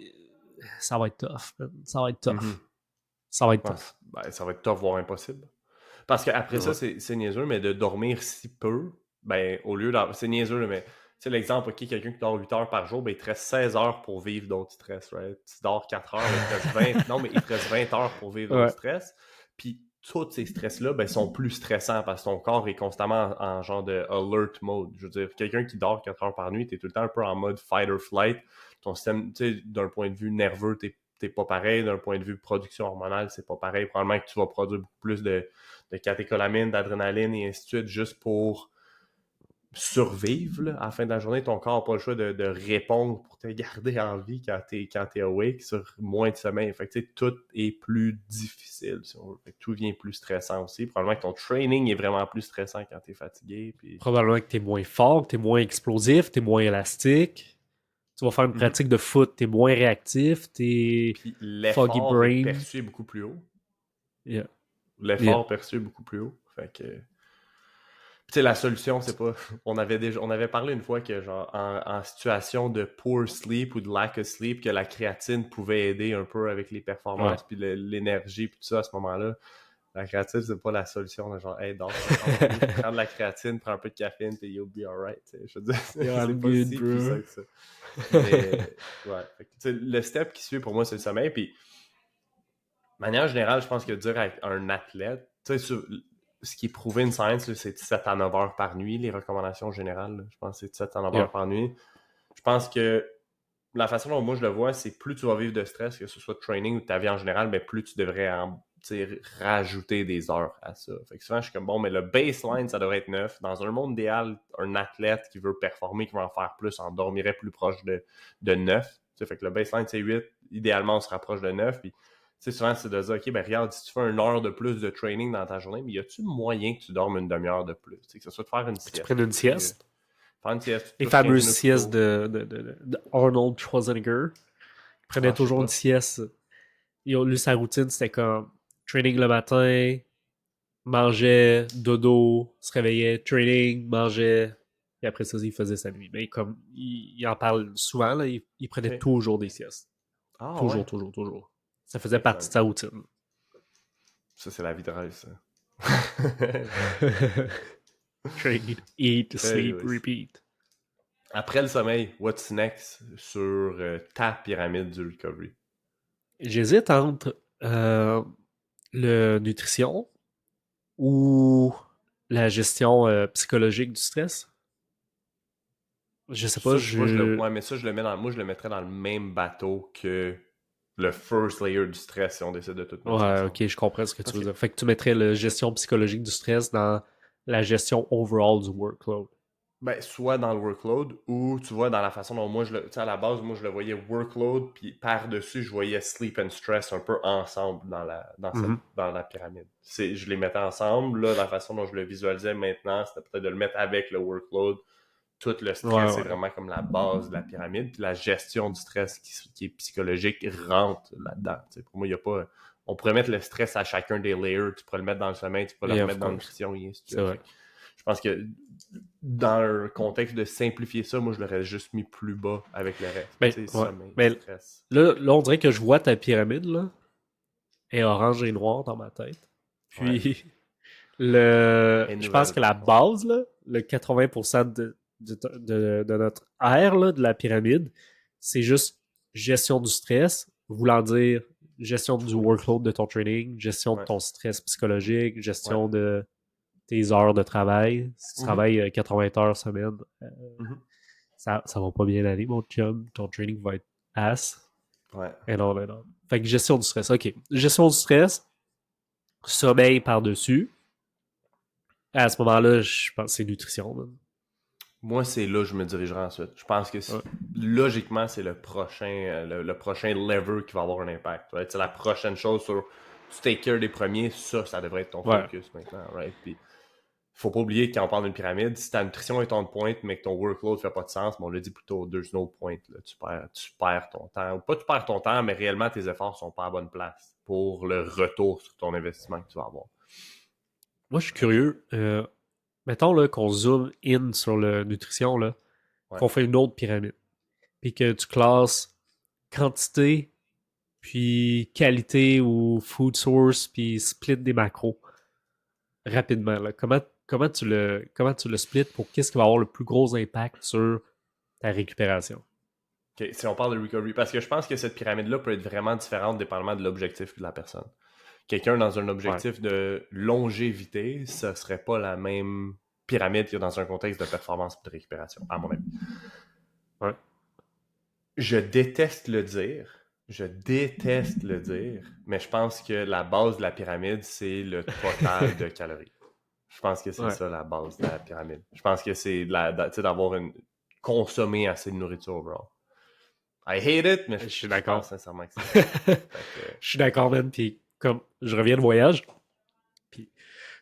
[SPEAKER 2] ça va être tough. Man. Ça va être tough.
[SPEAKER 1] Mm-hmm.
[SPEAKER 2] Ça va être tough.
[SPEAKER 1] Ben, ça va être tough, voire impossible. Parce qu'après ça, c'est niaiseux, mais de dormir si peu, ben, au lieu c'est niaiseux, mais c'est l'exemple, ok, quelqu'un qui dort 8 heures par jour, ben, il te reste 16 heures pour vivre d'autres stress, right? Tu dors 4 heures, il te reste 20, non, mais il te reste 20 heures pour vivre d'autres stress. Puis, tous ces stress-là, ben, sont plus stressants parce que ton corps est constamment en genre de alert mode. Je veux dire, quelqu'un qui dort 4 heures par nuit, t'es tout le temps un peu en mode fight or flight. Ton système, tu sais, d'un point de vue nerveux, t'es pas pareil. D'un point de vue production hormonale, c'est pas pareil. Probablement que tu vas produire beaucoup plus de catécholamine, d'adrénaline et ainsi de suite, juste pour survivre. Là. À la fin de la journée, ton corps n'a pas le choix de répondre pour te garder en vie quand t'es awake sur moins de sommeil. Fait que tout est plus difficile, si on veut. Fait que tout devient plus stressant aussi. Probablement que ton training est vraiment plus stressant quand t'es fatigué. Puis...
[SPEAKER 2] Probablement que t'es moins fort, que t'es moins explosif, t'es moins élastique. Tu vas faire une pratique de foot, t'es moins réactif, t'es foggy brain.
[SPEAKER 1] L'effort perçu est beaucoup plus haut.
[SPEAKER 2] Yeah.
[SPEAKER 1] L'effort perçu est beaucoup plus haut. Fait que... Tu sais, la solution, c'est pas... On avait parlé une fois que, genre, en situation de poor sleep ou de lack of sleep, que la créatine pouvait aider un peu avec les performances puis l'énergie puis tout ça à ce moment-là. La créatine, c'est pas la solution. Là, genre, hey, dors, prends de la créatine, prends un peu de caféine, puis you'll be alright. Je veux dire, c'est pas si puissant que ça. Mais, ouais. Fait que, le step qui suit pour moi, c'est le sommeil. Puis, de manière générale, je pense que dire à un athlète, tu sais, ce qui est prouvé une science, c'est de 7 à 9 heures par nuit, les recommandations générales. Là. Je pense que c'est de 7 à 9 heures par nuit. Je pense que la façon dont moi je le vois, c'est plus tu vas vivre de stress, que ce soit de training ou de ta vie en général, mais plus tu devrais rajouter des heures à ça. Fait que souvent, je suis comme, bon, mais le baseline, ça devrait être 9. Dans un monde idéal, un athlète qui veut performer, qui veut en faire plus, en dormirait plus proche de 9. Fait que le baseline, c'est 8. Idéalement, on se rapproche de 9. Puis, souvent, c'est de dire, OK, ben regarde, si tu fais une heure de plus de training dans ta journée, mais y a-tu moyen que tu dormes une demi-heure de plus? Que ce soit de faire une sieste.
[SPEAKER 2] Tu prennes une sieste.
[SPEAKER 1] Faire une sieste.
[SPEAKER 2] Les fameuses siestes de Arnold Schwarzenegger. Il prenait toujours une sieste. Lui, sa routine, c'était comme training le matin, mangeait, dodo, se réveillait, training, mangeait, et après ça, il faisait sa nuit. Mais comme il en parle souvent, là, il prenait toujours des siestes. Toujours. Ça faisait partie de sa routine.
[SPEAKER 1] Ça, c'est la vie de rêve, ça.
[SPEAKER 2] Train, eat, sleep, repeat.
[SPEAKER 1] Après le sommeil, what's next sur ta pyramide du recovery?
[SPEAKER 2] J'hésite entre le nutrition ou la gestion psychologique du stress. Je sais pas,
[SPEAKER 1] mais ça, je le mettrais dans le même bateau que le first layer du stress si on décide de tout mettre ensemble.
[SPEAKER 2] Ok, je comprends ce que tu veux dire. Fait que tu mettrais la gestion psychologique du stress dans la gestion overall du workload.
[SPEAKER 1] Ben, soit dans le workload ou tu vois dans la façon dont moi tu sais, à la base, moi je le voyais workload, puis par-dessus, je voyais sleep and stress un peu ensemble
[SPEAKER 2] Mhm.
[SPEAKER 1] dans la pyramide. Je les mettais ensemble, là, la façon dont je le visualisais maintenant, c'était peut-être de le mettre avec le workload. Tout le
[SPEAKER 2] Ouais,
[SPEAKER 1] stress est
[SPEAKER 2] ouais.
[SPEAKER 1] vraiment comme la base de la pyramide, puis la gestion du stress qui est psychologique rentre là-dedans. Tu sais, pour moi, il n'y a pas. On pourrait mettre le stress à chacun des layers, tu pourrais le mettre dans le sommeil, tu pourrais le
[SPEAKER 2] Yeah, of
[SPEAKER 1] remettre dans la
[SPEAKER 2] course.
[SPEAKER 1] nutrition, et ainsi de
[SPEAKER 2] C'est
[SPEAKER 1] suite.
[SPEAKER 2] vrai.
[SPEAKER 1] Fait que je pense que dans le contexte de simplifier ça, moi je l'aurais juste mis plus bas avec le reste.
[SPEAKER 2] Ben,
[SPEAKER 1] Tu sais,
[SPEAKER 2] ouais.
[SPEAKER 1] sommeil,
[SPEAKER 2] Mais
[SPEAKER 1] stress.
[SPEAKER 2] là, on dirait que je vois ta pyramide, là, est orange et noire dans ma tête.
[SPEAKER 1] Ouais.
[SPEAKER 2] Puis,
[SPEAKER 1] Et
[SPEAKER 2] je pense
[SPEAKER 1] nouvelle
[SPEAKER 2] que la
[SPEAKER 1] par contre.
[SPEAKER 2] base, là, le 80% de notre aire, là, de la pyramide, c'est juste gestion du stress, voulant dire gestion du
[SPEAKER 1] Tout.
[SPEAKER 2] workload de ton training, gestion de
[SPEAKER 1] Ouais.
[SPEAKER 2] ton stress psychologique,
[SPEAKER 1] Ouais.
[SPEAKER 2] gestion de tes heures de travail. Si tu
[SPEAKER 1] Mhm.
[SPEAKER 2] travailles 80 heures semaine,
[SPEAKER 1] Mhm.
[SPEAKER 2] ça va pas bien aller, mon chum. Ton training va être ass.
[SPEAKER 1] Ouais.
[SPEAKER 2] Et non, et non. Fait que gestion du stress. OK. Gestion du stress, sommeil par-dessus. À ce moment-là, je pense que c'est nutrition. Man.
[SPEAKER 1] Moi, c'est là que je me dirigerai ensuite. Je pense que
[SPEAKER 2] Ouais.
[SPEAKER 1] logiquement, c'est le prochain lever qui va avoir un impact. Right? C'est la prochaine chose sur tu take care des premiers, ça devrait être ton
[SPEAKER 2] Ouais.
[SPEAKER 1] focus maintenant. Right? Puis, faut pas oublier que quand on parle d'une pyramide, si ta nutrition est on point, mais que ton workload fait pas de sens, mais on l'a dit plutôt, there's no point. Là. Tu perds ton temps. Ou pas tu perds ton temps, mais réellement tes efforts sont pas à bonne place pour le retour sur ton investissement que tu vas avoir.
[SPEAKER 2] Moi, je suis curieux. Mettons là, qu'on zoome in sur la nutrition, là,
[SPEAKER 1] Ouais.
[SPEAKER 2] qu'on fait une autre pyramide. Puis que tu classes quantité, puis qualité ou food source, puis split des macros rapidement. Là. Comment tu le splits pour qu'est-ce qui va avoir le plus gros impact sur ta récupération?
[SPEAKER 1] OK, si on parle de recovery, parce que je pense que cette pyramide-là peut être vraiment différente dépendamment de l'objectif de la personne. Quelqu'un dans un
[SPEAKER 2] Ouais.
[SPEAKER 1] objectif de longévité, ce serait pas la même pyramide que dans un contexte de performance et de récupération, à mon avis.
[SPEAKER 2] Ouais.
[SPEAKER 1] Je déteste le dire. Je déteste le dire, mais je pense que la base de la pyramide, c'est le total de calories. Je pense que c'est
[SPEAKER 2] Ouais.
[SPEAKER 1] ça la base de la pyramide. Je pense que c'est d'avoir consommer assez de nourriture overall. I hate it, mais
[SPEAKER 2] Je suis
[SPEAKER 1] je pense
[SPEAKER 2] d'accord.
[SPEAKER 1] sincèrement que c'est ça.
[SPEAKER 2] Je
[SPEAKER 1] Fait que,
[SPEAKER 2] suis d'accord, man. Puis comme je reviens de voyage, puis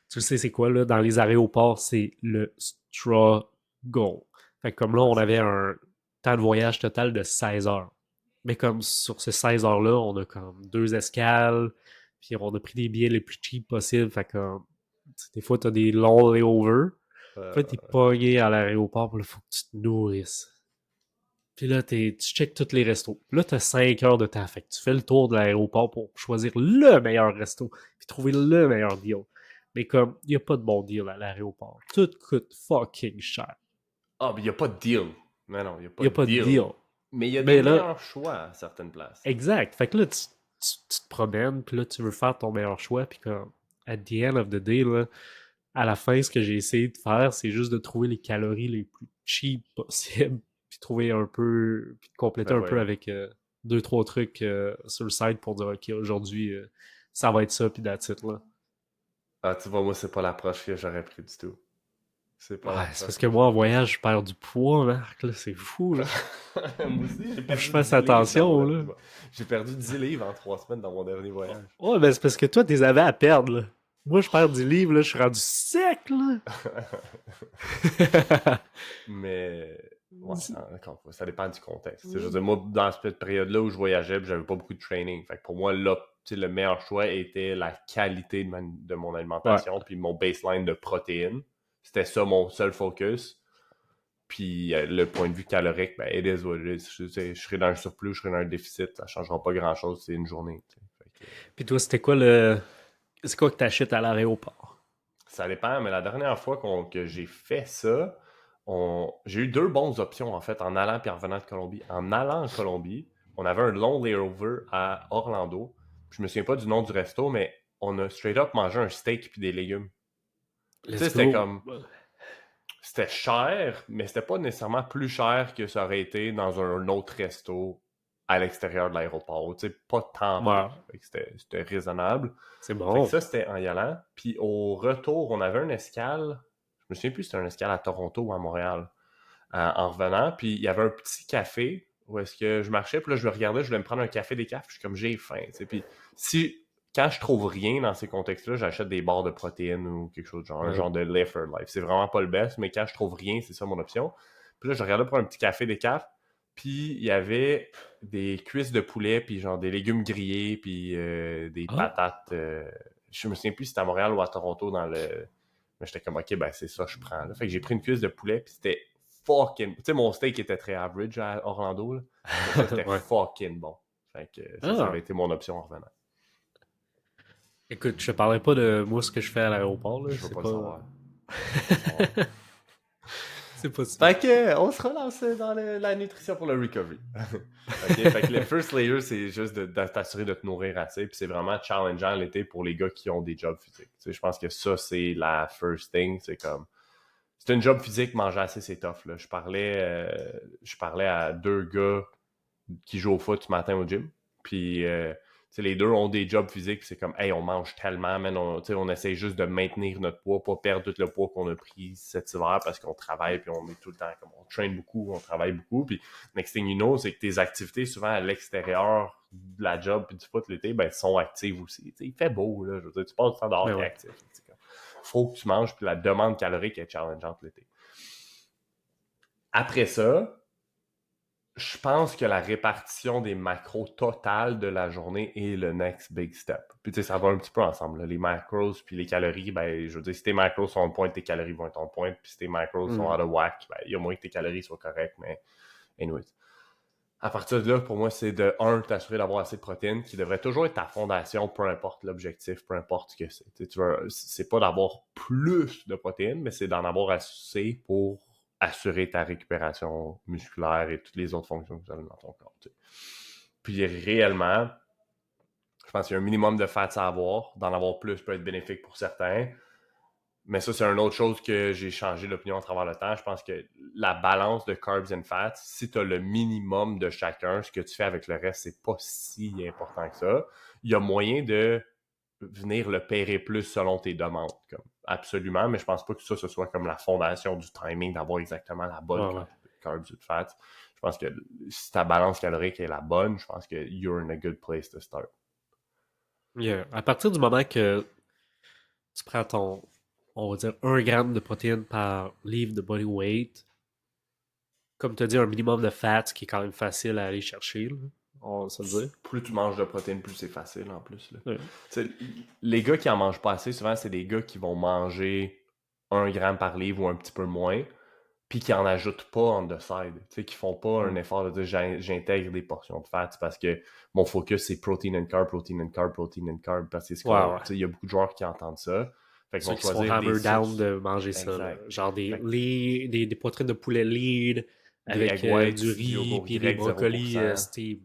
[SPEAKER 2] tu sais c'est quoi, là, dans les aéroports, c'est le struggle. Fait que comme là,
[SPEAKER 1] ouais,
[SPEAKER 2] on
[SPEAKER 1] c'est
[SPEAKER 2] avait
[SPEAKER 1] ça.
[SPEAKER 2] un temps de voyage total de 16 heures. Mais comme sur ces 16 heures-là, on a comme 2 escales, puis on a pris des billets les plus cheap possibles. Fait que des fois, t'as des longs layovers. Puis là, t'es pogné à l'aéroport, puis là, faut que tu te nourrisses. Puis là, tu checkes tous les restos. Là, t'as 5 heures de temps. Fait que tu fais le tour de l'aéroport pour choisir le meilleur resto, puis trouver le meilleur deal. Mais comme, il n'y a pas de bon deal à l'aéroport. Tout coûte fucking cher.
[SPEAKER 1] Ah, mais il n'y a pas de deal. Mais non, il n'y a
[SPEAKER 2] Il
[SPEAKER 1] pas
[SPEAKER 2] n'y a
[SPEAKER 1] de
[SPEAKER 2] pas de
[SPEAKER 1] deal.
[SPEAKER 2] deal.
[SPEAKER 1] Mais il y a des
[SPEAKER 2] Mais là,
[SPEAKER 1] meilleurs choix à certaines places.
[SPEAKER 2] exact. Fait que là, tu te promènes, puis là, tu veux faire ton meilleur choix, puis comme, at the end of the day, là, à la fin, ce que j'ai essayé de faire, c'est juste de trouver les calories les plus cheap possibles, puis trouver un peu, puis de compléter
[SPEAKER 1] Ben
[SPEAKER 2] un peu
[SPEAKER 1] voyons.
[SPEAKER 2] avec deux, trois trucs sur le site pour dire, OK, aujourd'hui, ça va être ça, puis that's it, là.
[SPEAKER 1] Ah, tu vois, moi, c'est pas l'approche que j'aurais pris du tout. C'est pas
[SPEAKER 2] Ouais, c'est
[SPEAKER 1] l'approche
[SPEAKER 2] parce que
[SPEAKER 1] que
[SPEAKER 2] moi, en
[SPEAKER 1] j'aurais pris.
[SPEAKER 2] voyage, je perds du poids, Marc, là, c'est fou, là.
[SPEAKER 1] Moi aussi, j'ai
[SPEAKER 2] Faut que je
[SPEAKER 1] perdu
[SPEAKER 2] fasse
[SPEAKER 1] 10 livres dans mon
[SPEAKER 2] attention, là.
[SPEAKER 1] dernier voyage. J'ai perdu 10 livres en 3 semaines dans mon dernier voyage.
[SPEAKER 2] Ouais, ben c'est parce que toi, t'es avais à perdre, là. Moi, je perds 10 livres, là, je suis rendu sec, là.
[SPEAKER 1] Mais, ouais, encore une fois, ça dépend du contexte. Je veux dire, moi, dans cette période-là où je voyageais, j'avais pas beaucoup de training. Fait que pour moi, là, le meilleur choix était la qualité de mon
[SPEAKER 2] Ouais,
[SPEAKER 1] alimentation puis mon baseline de protéines. C'était ça mon seul focus. Puis le point de vue calorique, ben, it is what it is. Je serai dans un surplus, je serai dans un déficit. Ça changera pas grand-chose, c'est une journée. Fait que,
[SPEAKER 2] puis toi, c'était quoi le. C'est quoi que t'achètes à l'aéroport?
[SPEAKER 1] ça dépend, mais la dernière fois que j'ai fait ça, j'ai eu deux bonnes options en fait en allant et en revenant de Colombie. En allant en Colombie, on avait un long layover à Orlando. Je me souviens pas du nom du resto, mais on a straight up mangé un steak puis des légumes. Tu
[SPEAKER 2] Let's
[SPEAKER 1] sais, c'était
[SPEAKER 2] go.
[SPEAKER 1] comme. C'était cher, mais c'était pas nécessairement plus cher que ça aurait été dans un autre resto à l'extérieur de l'aéroport. Tu sais, pas tant plus.
[SPEAKER 2] Ouais,
[SPEAKER 1] Fait que c'était raisonnable.
[SPEAKER 2] c'est
[SPEAKER 1] Fait que
[SPEAKER 2] bon.
[SPEAKER 1] ça, c'était en y allant. Puis au retour, on avait une escale. me souviens plus si c'était un escale à Toronto ou à Montréal, en revenant. Puis il y avait un petit café où est-ce que je marchais, puis là, je le regardais, je voulais me prendre un café décaf, puis je suis comme, j'ai faim, tu sais. Puis quand je trouve rien dans ces contextes-là, j'achète des barres de protéines ou quelque chose, genre un genre de lait for life. C'est vraiment pas le best, mais quand je trouve rien, c'est ça mon option. Puis là, je regardais pour un petit café décaf, puis il y avait des cuisses de poulet, puis genre des légumes grillés, puis des patates. Je me souviens plus si c'était à Montréal ou à Toronto dans le. Mais j'étais comme, ok, ben c'est ça, je prends. Là. Fait que j'ai pris une cuisse de poulet, puis c'était fucking. Tu sais, mon steak était très average à Orlando, là. Mais ça, c'était
[SPEAKER 2] Ouais.
[SPEAKER 1] fucking bon. Fait que ça avait été mon option en revenant.
[SPEAKER 2] Écoute, je te parlais pas de moi ce que je fais à l'aéroport, là.
[SPEAKER 1] Je veux
[SPEAKER 2] C'est
[SPEAKER 1] pas le
[SPEAKER 2] pas.
[SPEAKER 1] savoir. Je veux pas le savoir.
[SPEAKER 2] C'est pas ça.
[SPEAKER 1] Fait que, on se relance dans la nutrition pour le recovery. Ok, fait que le first layer, c'est juste de t'assurer de te nourrir assez, puis c'est vraiment challengeant l'été pour les gars qui ont des jobs physiques. Tu sais, je pense que ça, c'est la first thing, c'est comme... C'est un job physique, manger assez, c'est tough, là. Je parlais à 2 gars qui jouent au foot ce matin au gym, puis... tu sais, les deux ont des jobs physiques, puis c'est comme, hey, on mange tellement, man, on essaie juste de maintenir notre poids, pas perdre tout le poids qu'on a pris cet hiver parce qu'on travaille, puis on est tout le temps, comme on traîne beaucoup, on travaille beaucoup, puis next thing you know, c'est que tes activités, souvent à l'extérieur de la job puis du foot l'été, ben, sont actives aussi. Tu sais, il fait beau, là, je veux dire, tu passes du temps dehors, t'es actif. Faut que tu manges, puis la demande calorique est challengeante l'été. Après ça, je pense que la répartition des macros totales de la journée est le next big step. Puis tu sais, ça va un petit peu ensemble. Là. Les macros puis les calories, ben, je veux dire, si tes macros sont on point, tes calories vont être on point. Puis si tes macros sont out of whack, ben, il y a moins que tes calories soient correctes, mais anyways. À partir de là, pour moi, c'est de t'assurer d'avoir assez de protéines, qui devrait toujours être ta fondation, peu importe l'objectif, peu importe ce que c'est. C'est pas d'avoir plus de protéines, mais c'est d'en avoir assez pour assurer ta récupération musculaire et toutes les autres fonctions que tu as dans ton corps. T'sais. Puis réellement, je pense qu'il y a un minimum de fats à avoir. D'en avoir plus peut être bénéfique pour certains. Mais ça, c'est une autre chose que j'ai changé d'opinion à travers le temps. Je pense que la balance de carbs and fats, si tu as le minimum de chacun, ce que tu fais avec le reste, c'est pas si important que ça. Il y a moyen de venir le pairer plus selon tes demandes. Comme, absolument, mais je pense pas que ça, ce soit comme la fondation du timing d'avoir exactement la bonne carbs and fats. Je pense que si ta balance calorique est la bonne, je pense que you're in a good place to start.
[SPEAKER 2] Yeah. À partir du moment que tu prends ton, on va dire, 1 gramme de protéines par livre de body weight, comme tu as dit, un minimum de fat, qui est quand même facile à aller chercher, là, on va se le dire.
[SPEAKER 1] Plus tu manges de protéines, plus c'est facile en plus. Là.
[SPEAKER 2] Ouais.
[SPEAKER 1] Les gars qui en mangent pas assez, souvent, c'est des gars qui vont manger 1 gramme par livre ou un petit peu moins, puis qui en ajoutent pas on the side. Qui font pas un effort de dire j'intègre des portions de fat parce que mon focus c'est protein and carb, protein and carb, protein and carb. Parce que c'est il y a beaucoup de joueurs qui entendent ça. Fait qu'ils vont
[SPEAKER 2] Ceux qui sont
[SPEAKER 1] choisir
[SPEAKER 2] hammer
[SPEAKER 1] des
[SPEAKER 2] down
[SPEAKER 1] sources.
[SPEAKER 2] de manger ça. Là. Genre des poitrines de poulet lean avec
[SPEAKER 1] egg whites,
[SPEAKER 2] du riz
[SPEAKER 1] yogourt
[SPEAKER 2] puis des
[SPEAKER 1] grec
[SPEAKER 2] brocolis
[SPEAKER 1] 0%.
[SPEAKER 2] steam.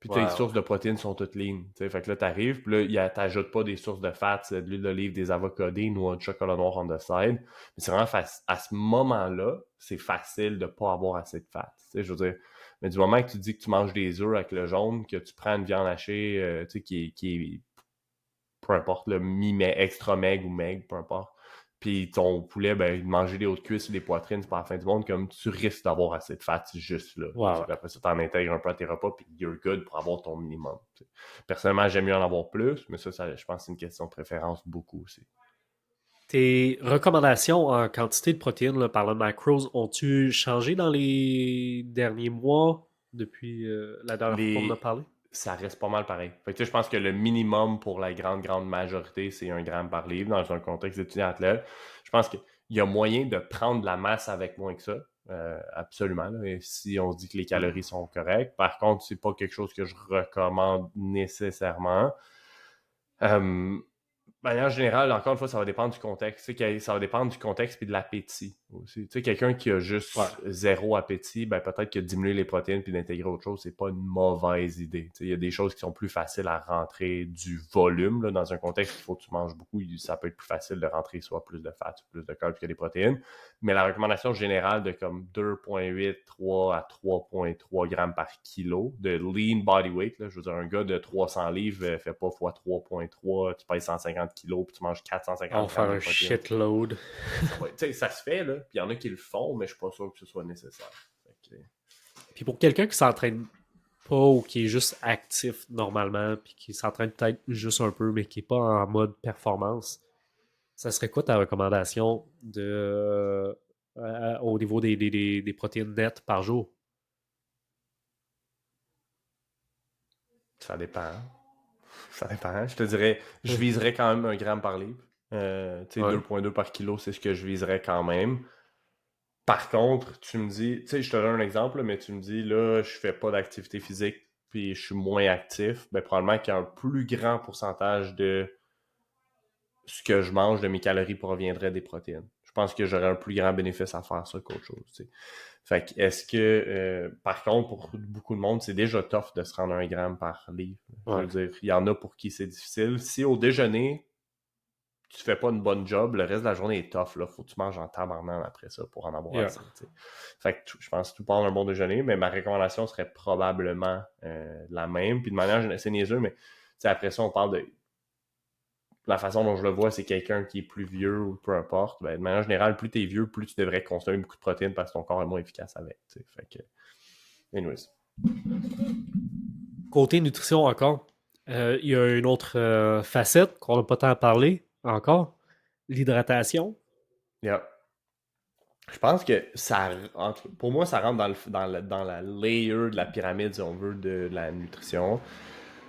[SPEAKER 1] Puis tes sources de protéines sont toutes lean. Fait que là, t'arrives, puis là, t'ajoutes pas des sources de fats, de l'huile d'olive, des avocats, des noix de chocolat noir on the side. Mais c'est vraiment à ce moment-là, c'est facile de pas avoir assez de fats. Je veux dire, mais du moment que tu dis que tu manges des œufs avec le jaune, que tu prends une viande hachée qui est peu importe, le extra meg ou meg, peu importe. Puis ton poulet, ben, manger des hautes cuisses ou des poitrines, c'est pas la fin du monde, comme tu risques d'avoir assez de fat juste là. Après ça, t'en intègres un peu à tes repas, puis you're good pour avoir ton minimum. T'sais. Personnellement, j'aime mieux en avoir plus, mais ça, je pense que c'est une question de préférence beaucoup aussi.
[SPEAKER 2] Tes recommandations en quantité de protéines là, par le macros ont-tu changé dans les derniers mois depuis la dernière fois qu'on en a parlé?
[SPEAKER 1] Ça reste pas mal pareil. Fait que, je pense que le minimum pour la grande majorité, c'est 1 gramme par livre dans un contexte d'étudiant-athlète. Je pense qu'il y a moyen de prendre de la masse avec moins que ça. Absolument. Là. Et si on se dit que les calories sont correctes. Par contre, c'est pas quelque chose que je recommande nécessairement. De manière générale, encore une fois, ça va dépendre du contexte. Ça va dépendre du contexte et de l'appétit aussi. Tu sais, quelqu'un qui a juste zéro appétit, ben peut-être que diminuer les protéines puis d'intégrer autre chose, c'est pas une mauvaise idée. Il y a des choses qui sont plus faciles à rentrer du volume. Là, dans un contexte où il faut que tu manges beaucoup, ça peut être plus facile de rentrer soit plus de fat, plus de carbs que des protéines. Mais la recommandation générale de comme 2,8, 3 à 3,3 grammes par kilo de lean body weight, là, je veux dire, un gars de 300 livres fait pas x 3,3, tu pèses 150 250 kilos, puis tu manges
[SPEAKER 2] On va
[SPEAKER 1] 450
[SPEAKER 2] faire
[SPEAKER 1] grammes de
[SPEAKER 2] un
[SPEAKER 1] protéines.
[SPEAKER 2] shitload.
[SPEAKER 1] Tu sais, ça se fait, là. Puis il y en a qui le font, mais je suis pas sûr que ce soit nécessaire. Fait que,
[SPEAKER 2] Puis pour quelqu'un qui s'entraîne pas ou qui est juste actif normalement, puis qui s'entraîne peut-être juste un peu, mais qui est pas en mode performance, ça serait quoi ta recommandation au niveau des protéines nettes par jour?
[SPEAKER 1] ça dépend. Ça dépend. Je te dirais, je viserais quand même 1 gramme par livre. Tu sais,
[SPEAKER 2] Ouais.
[SPEAKER 1] 2,2 par kilo, c'est ce que je viserais quand même. Par contre, tu me dis, tu sais, je te donne un exemple, mais tu me dis, là, je fais pas d'activité physique, puis je suis moins actif, ben probablement qu'il y a un plus grand pourcentage de ce que je mange, de mes calories proviendrait des protéines. Je pense que j'aurais un plus grand bénéfice à faire ça qu'autre chose, tu sais. Fait que, est-ce que, par contre, pour beaucoup de monde, c'est déjà tough de se rendre à 1 gramme par livre. Je veux
[SPEAKER 2] Ouais.
[SPEAKER 1] dire, il y en a pour qui c'est difficile. Si au déjeuner, tu fais pas une bonne job, le reste de la journée est tough, là. Faut que tu manges en tabarnak après ça pour en avoir
[SPEAKER 2] Yeah.
[SPEAKER 1] assez, tu sais. Fait que je pense que tout part d'un bon déjeuner, mais ma recommandation serait probablement la même. Puis de manière générale, c'est niaiseux, mais tu sais, après ça, on parle de la façon dont je le vois, c'est quelqu'un qui est plus vieux ou peu importe. Ben, de manière générale, plus t'es vieux, plus tu devrais consommer beaucoup de protéines parce que ton corps est moins efficace avec. T'sais. Fait que, anyways.
[SPEAKER 2] Côté nutrition encore, il y a une autre facette qu'on n'a pas tant parlé encore, l'hydratation.
[SPEAKER 1] Yeah. Je pense que ça, pour moi, ça rentre dans la layer de la pyramide, si on veut, de la nutrition.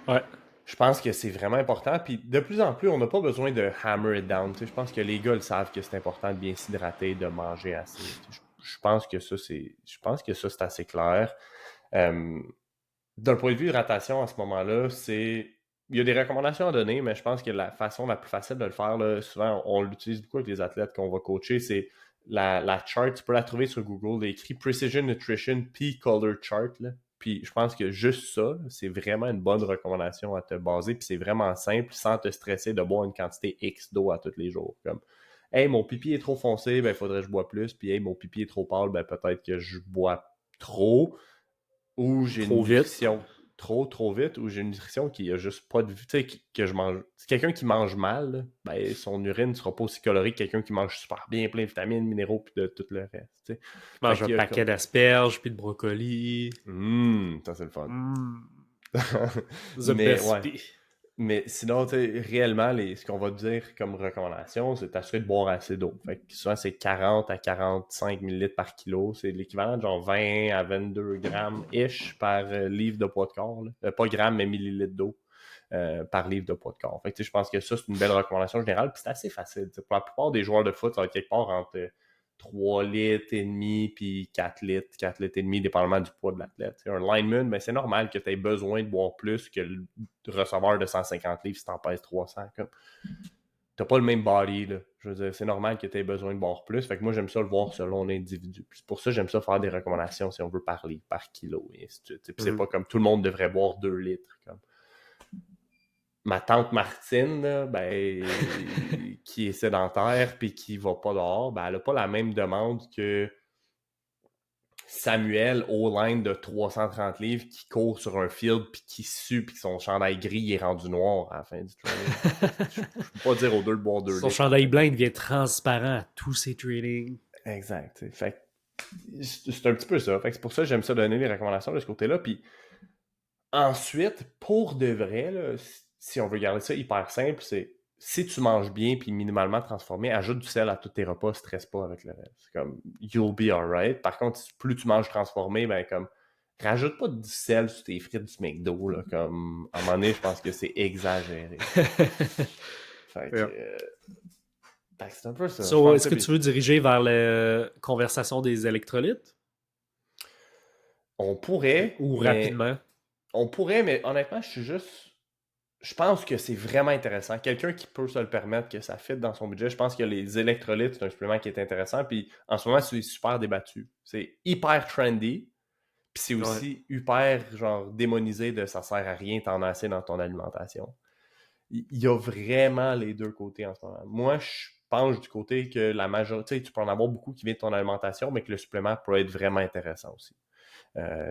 [SPEAKER 2] Ouais.
[SPEAKER 1] Je pense que c'est vraiment important. Puis de plus en plus, on n'a pas besoin de hammer it down. Je pense que les gars le savent que c'est important de bien s'hydrater, de manger assez. Je pense que ça, c'est assez clair. Euh, D'un point de vue hydratation, à ce moment-là, il y a des recommandations à donner, mais je pense que la façon la plus facile de le faire, là, souvent, on l'utilise beaucoup avec les athlètes qu'on va coacher, c'est la chart. Tu peux la trouver sur Google, il écrit Precision Nutrition P-Color Chart. Là. Puis je pense que juste ça, c'est vraiment une bonne recommandation à te baser. Puis c'est vraiment simple, sans te stresser de boire une quantité X d'eau à tous les jours. Comme, hey, mon pipi est trop foncé, ben, il faudrait que je bois plus. Puis, hey, mon pipi est trop pâle, ben, peut-être que je bois trop. Ou j'ai une
[SPEAKER 2] Trop vite.
[SPEAKER 1] nutrition trop vite, ou j'ai une nutrition qui a juste pas de... Tu sais, que je mange... C'est quelqu'un qui mange mal, là, ben, son urine ne sera pas aussi colorée que quelqu'un qui mange super bien, plein de vitamines, minéraux, puis de tout le reste. Tu sais. Fait
[SPEAKER 2] Mange un
[SPEAKER 1] qu'il y a
[SPEAKER 2] paquet
[SPEAKER 1] comme...
[SPEAKER 2] d'asperges puis de brocolis.
[SPEAKER 1] Ça c'est le fun.
[SPEAKER 2] The
[SPEAKER 1] Mais
[SPEAKER 2] best
[SPEAKER 1] ouais.
[SPEAKER 2] pea.
[SPEAKER 1] Mais sinon, réellement, ce qu'on va dire comme recommandation, c'est t'assurer de boire assez d'eau. Fait que souvent, c'est 40 à 45 millilitres par kilo. C'est l'équivalent de genre 20 à 22 grammes-ish par livre de poids de corps. Là. Pas grammes, mais millilitres d'eau par livre de poids de corps. Fait que je pense que ça, c'est une belle recommandation générale. Puis c'est assez facile. Pour la plupart des joueurs de foot, ça va être quelque part entre 3 litres et demi puis 4 litres, 4 litres et demi, dépendamment du poids de l'athlète. Un lineman, ben, c'est normal que tu aies besoin de boire plus que le receveur de 150 livres si t'en pèses 300. Comme. T'as pas le même body, là. Je veux dire, c'est normal que tu aies besoin de boire plus. Fait que moi, j'aime ça le voir selon l'individu. Puis pour ça, j'aime ça faire des recommandations si on veut parler par kilo. Et ainsi de suite. Puis c'est pas comme tout le monde devrait boire 2 litres. Comme. Ma tante Martine, là, ben, qui est sédentaire puis qui va pas dehors, ben, elle a pas la même demande que Samuel O-line de 330 livres qui court sur un field puis qui sue puis que son chandail gris est rendu noir à la fin du training. Je peux pas dire aux deux de boire 2
[SPEAKER 2] Son
[SPEAKER 1] litres.
[SPEAKER 2] chandail blanc il devient transparent à tous ses trainings.
[SPEAKER 1] Exact. Fait c'est un petit peu ça. Fait que c'est pour ça que j'aime ça donner les recommandations de ce côté-là. Puis ensuite, pour de vrai, là, si on veut garder ça hyper simple, c'est si tu manges bien puis minimalement transformé, ajoute du sel à tous tes repas, stresse pas avec le reste. C'est comme you'll be alright. Par contre, plus tu manges transformé, ben comme rajoute pas du sel sur tes frites du McDo, là, comme à un moment donné, je pense que c'est exagéré. Fait que,
[SPEAKER 2] Yeah.
[SPEAKER 1] c'est un peu ça.
[SPEAKER 2] So, est-ce que tu veux diriger vers la conversation des électrolytes?
[SPEAKER 1] On pourrait,
[SPEAKER 2] Ou
[SPEAKER 1] mais
[SPEAKER 2] rapidement?
[SPEAKER 1] on pourrait, mais honnêtement, je pense que c'est vraiment intéressant. Quelqu'un qui peut se le permettre, que ça fit dans son budget, je pense que les électrolytes, c'est un supplément qui est intéressant. Puis en ce moment, c'est super débattu. C'est hyper trendy. Puis c'est aussi hyper genre démonisé de ça sert à rien, t'en as assez dans ton alimentation. Il y a vraiment les deux côtés en ce moment. Moi, je pense du côté que la majorité, tu peux en avoir beaucoup qui viennent de ton alimentation, mais que le supplément peut être vraiment intéressant aussi.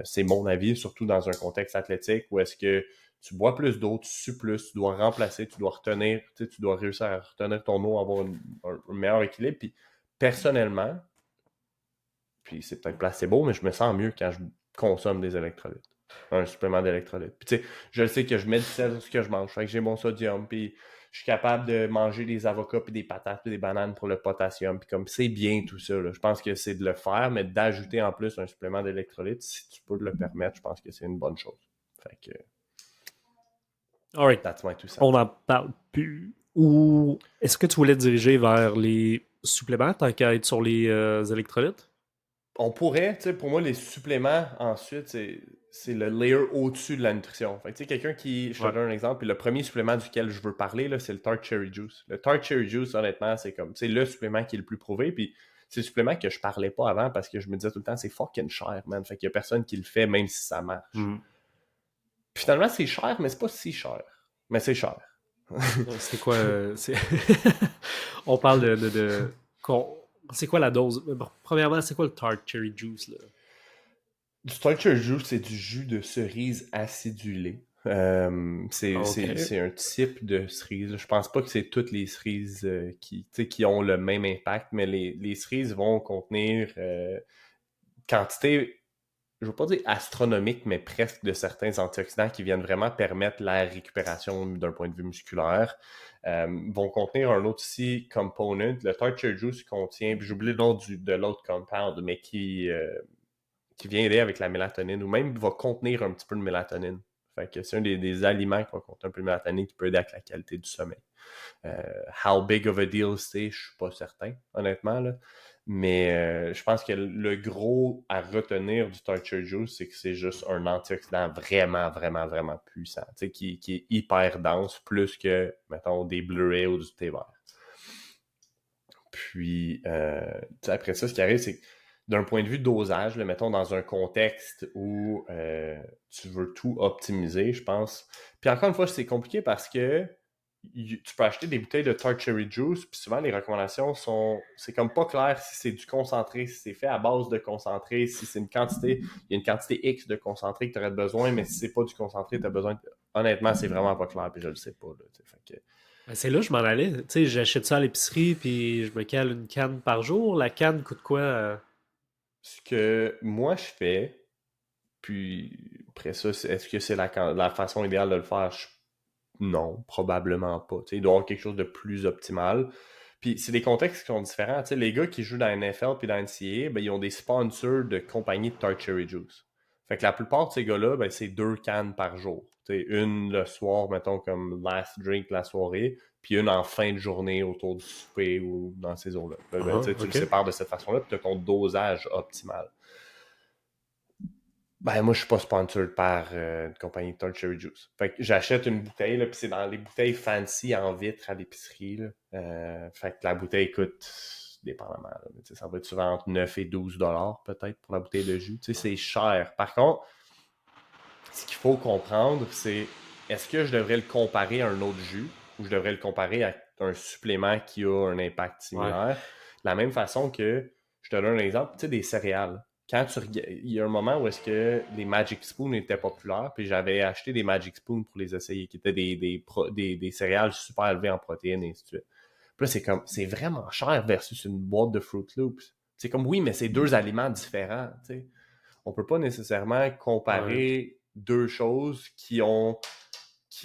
[SPEAKER 1] C'est mon avis, surtout dans un contexte athlétique où est-ce que tu bois plus d'eau, tu sues plus, tu dois remplacer, tu dois retenir, tu dois réussir à retenir ton eau, avoir un meilleur équilibre. Puis personnellement, puis c'est peut-être placebo, mais je me sens mieux quand je consomme des électrolytes. Un supplément d'électrolytes. Puis tu sais, je sais que je mets du sel sur ce que je mange. Fait que j'ai mon sodium, puis je suis capable de manger des avocats, puis des patates, puis des bananes pour le potassium. Puis comme c'est bien tout ça, là. Je pense que c'est de le faire, mais d'ajouter en plus un supplément d'électrolytes, si tu peux le permettre, je pense que c'est une bonne chose. Fait que
[SPEAKER 2] Alright.
[SPEAKER 1] that's my two cents.
[SPEAKER 2] On n'en parle plus. Ou est-ce que tu voulais te diriger vers les suppléments tant qu'à être sur les électrolytes?
[SPEAKER 1] On pourrait, tu sais, pour moi, les suppléments, ensuite, c'est le layer au-dessus de la nutrition. Fait que, tu sais, quelqu'un qui, je te
[SPEAKER 2] Ouais.
[SPEAKER 1] donne un exemple, puis le premier supplément duquel je veux parler, là, c'est le Tart Cherry Juice. Le Tart Cherry Juice, honnêtement, c'est comme, c'est le supplément qui est le plus prouvé, puis c'est le supplément que je parlais pas avant parce que je me disais tout le temps, c'est fucking cher, man. Fait qu'il y a personne qui le fait, même si ça marche.
[SPEAKER 2] Mm.
[SPEAKER 1] Puis finalement, c'est cher, mais c'est pas si cher. Mais c'est cher.
[SPEAKER 2] C'est quoi On parle c'est quoi la dose? Bon, premièrement, c'est quoi le tart cherry juice là?
[SPEAKER 1] Du Tart Cherry Juice, c'est du jus de cerise acidulé.
[SPEAKER 2] Ok.
[SPEAKER 1] C'est un type de cerise. Je pense pas que c'est toutes les cerises qui ont le même impact, mais les cerises vont contenir quantité, je ne veux pas dire astronomique, mais presque de certains antioxydants qui viennent vraiment permettre la récupération d'un point de vue musculaire. Vont contenir un autre aussi component. Le Tart Cherry Juice contient, j'oublie le nom de l'autre compound, mais qui vient aider avec la mélatonine, ou même va contenir un petit peu de mélatonine. Fait que c'est un des aliments qui va contenir un peu de mélatonine qui peut aider avec la qualité du sommeil. How big of a deal c'est, je suis pas certain, honnêtement, là. Mais je pense que le gros à retenir du Torture Juice, c'est que c'est juste un antioxydant vraiment, vraiment, vraiment puissant, qui est hyper dense, plus que, mettons, des Blu-ray ou du thé vert. Puis, après ça, ce qui arrive, c'est que d'un point de vue dosage, là, mettons dans un contexte où tu veux tout optimiser, je pense. Puis encore une fois, c'est compliqué parce que tu peux acheter des bouteilles de Tart Cherry Juice, puis souvent les recommandations sont. C'est comme pas clair si c'est du concentré, si c'est fait à base de concentré, si c'est une quantité. Il y a une quantité X de concentré que tu aurais besoin, mais si c'est pas du concentré, tu as besoin. Honnêtement, c'est vraiment pas clair, puis je le sais pas. Là, fait que...
[SPEAKER 2] Ben, c'est là que je m'en allais. Tu sais, j'achète ça à l'épicerie puis je me cale une canne par jour. La canne coûte quoi?
[SPEAKER 1] Ce que moi je fais, puis après ça, est-ce que c'est la façon idéale de le faire? Non, probablement pas. Il doit y avoir quelque chose de plus optimal. Puis c'est des contextes qui sont différents. Les gars qui jouent dans la NFL puis dans la NCAA, ben, ils ont des sponsors de compagnies de Tart Cherry Juice. Fait que la plupart de ces gars-là, ben, c'est 2 cannes par jour. Une le soir, mettons, comme last drink la soirée, puis une en fin de journée autour du souper ou dans ces eaux-là. Tu le
[SPEAKER 2] Ok.
[SPEAKER 1] sépares de cette façon-là, puis tu as ton dosage optimal. Ben, moi, je suis pas sponsored par une compagnie de Tart Cherry Juice. Fait que j'achète une bouteille, là, puis c'est dans les bouteilles fancy en vitre à l'épicerie, là. Fait que la bouteille coûte, dépendamment, là, mais ça va être souvent entre 9 et 12 dollars peut-être pour la bouteille de jus. C'est cher. Par contre, ce qu'il faut comprendre, c'est est-ce que je devrais le comparer à un autre jus ou je devrais le comparer à un supplément qui a un impact
[SPEAKER 2] Ouais.
[SPEAKER 1] similaire? De la même façon que, je te donne un exemple, tu sais, des céréales. Il y a un moment où est-ce que les Magic Spoon étaient populaires, puis j'avais acheté des Magic Spoon pour les essayer, qui étaient des céréales super élevées en protéines et ainsi de suite. Puis là, c'est comme, c'est vraiment cher versus une boîte de Fruit Loops. C'est comme, oui, mais c'est deux aliments différents, tu sais. On peut pas nécessairement
[SPEAKER 2] Ouais.
[SPEAKER 1] comparer deux choses qui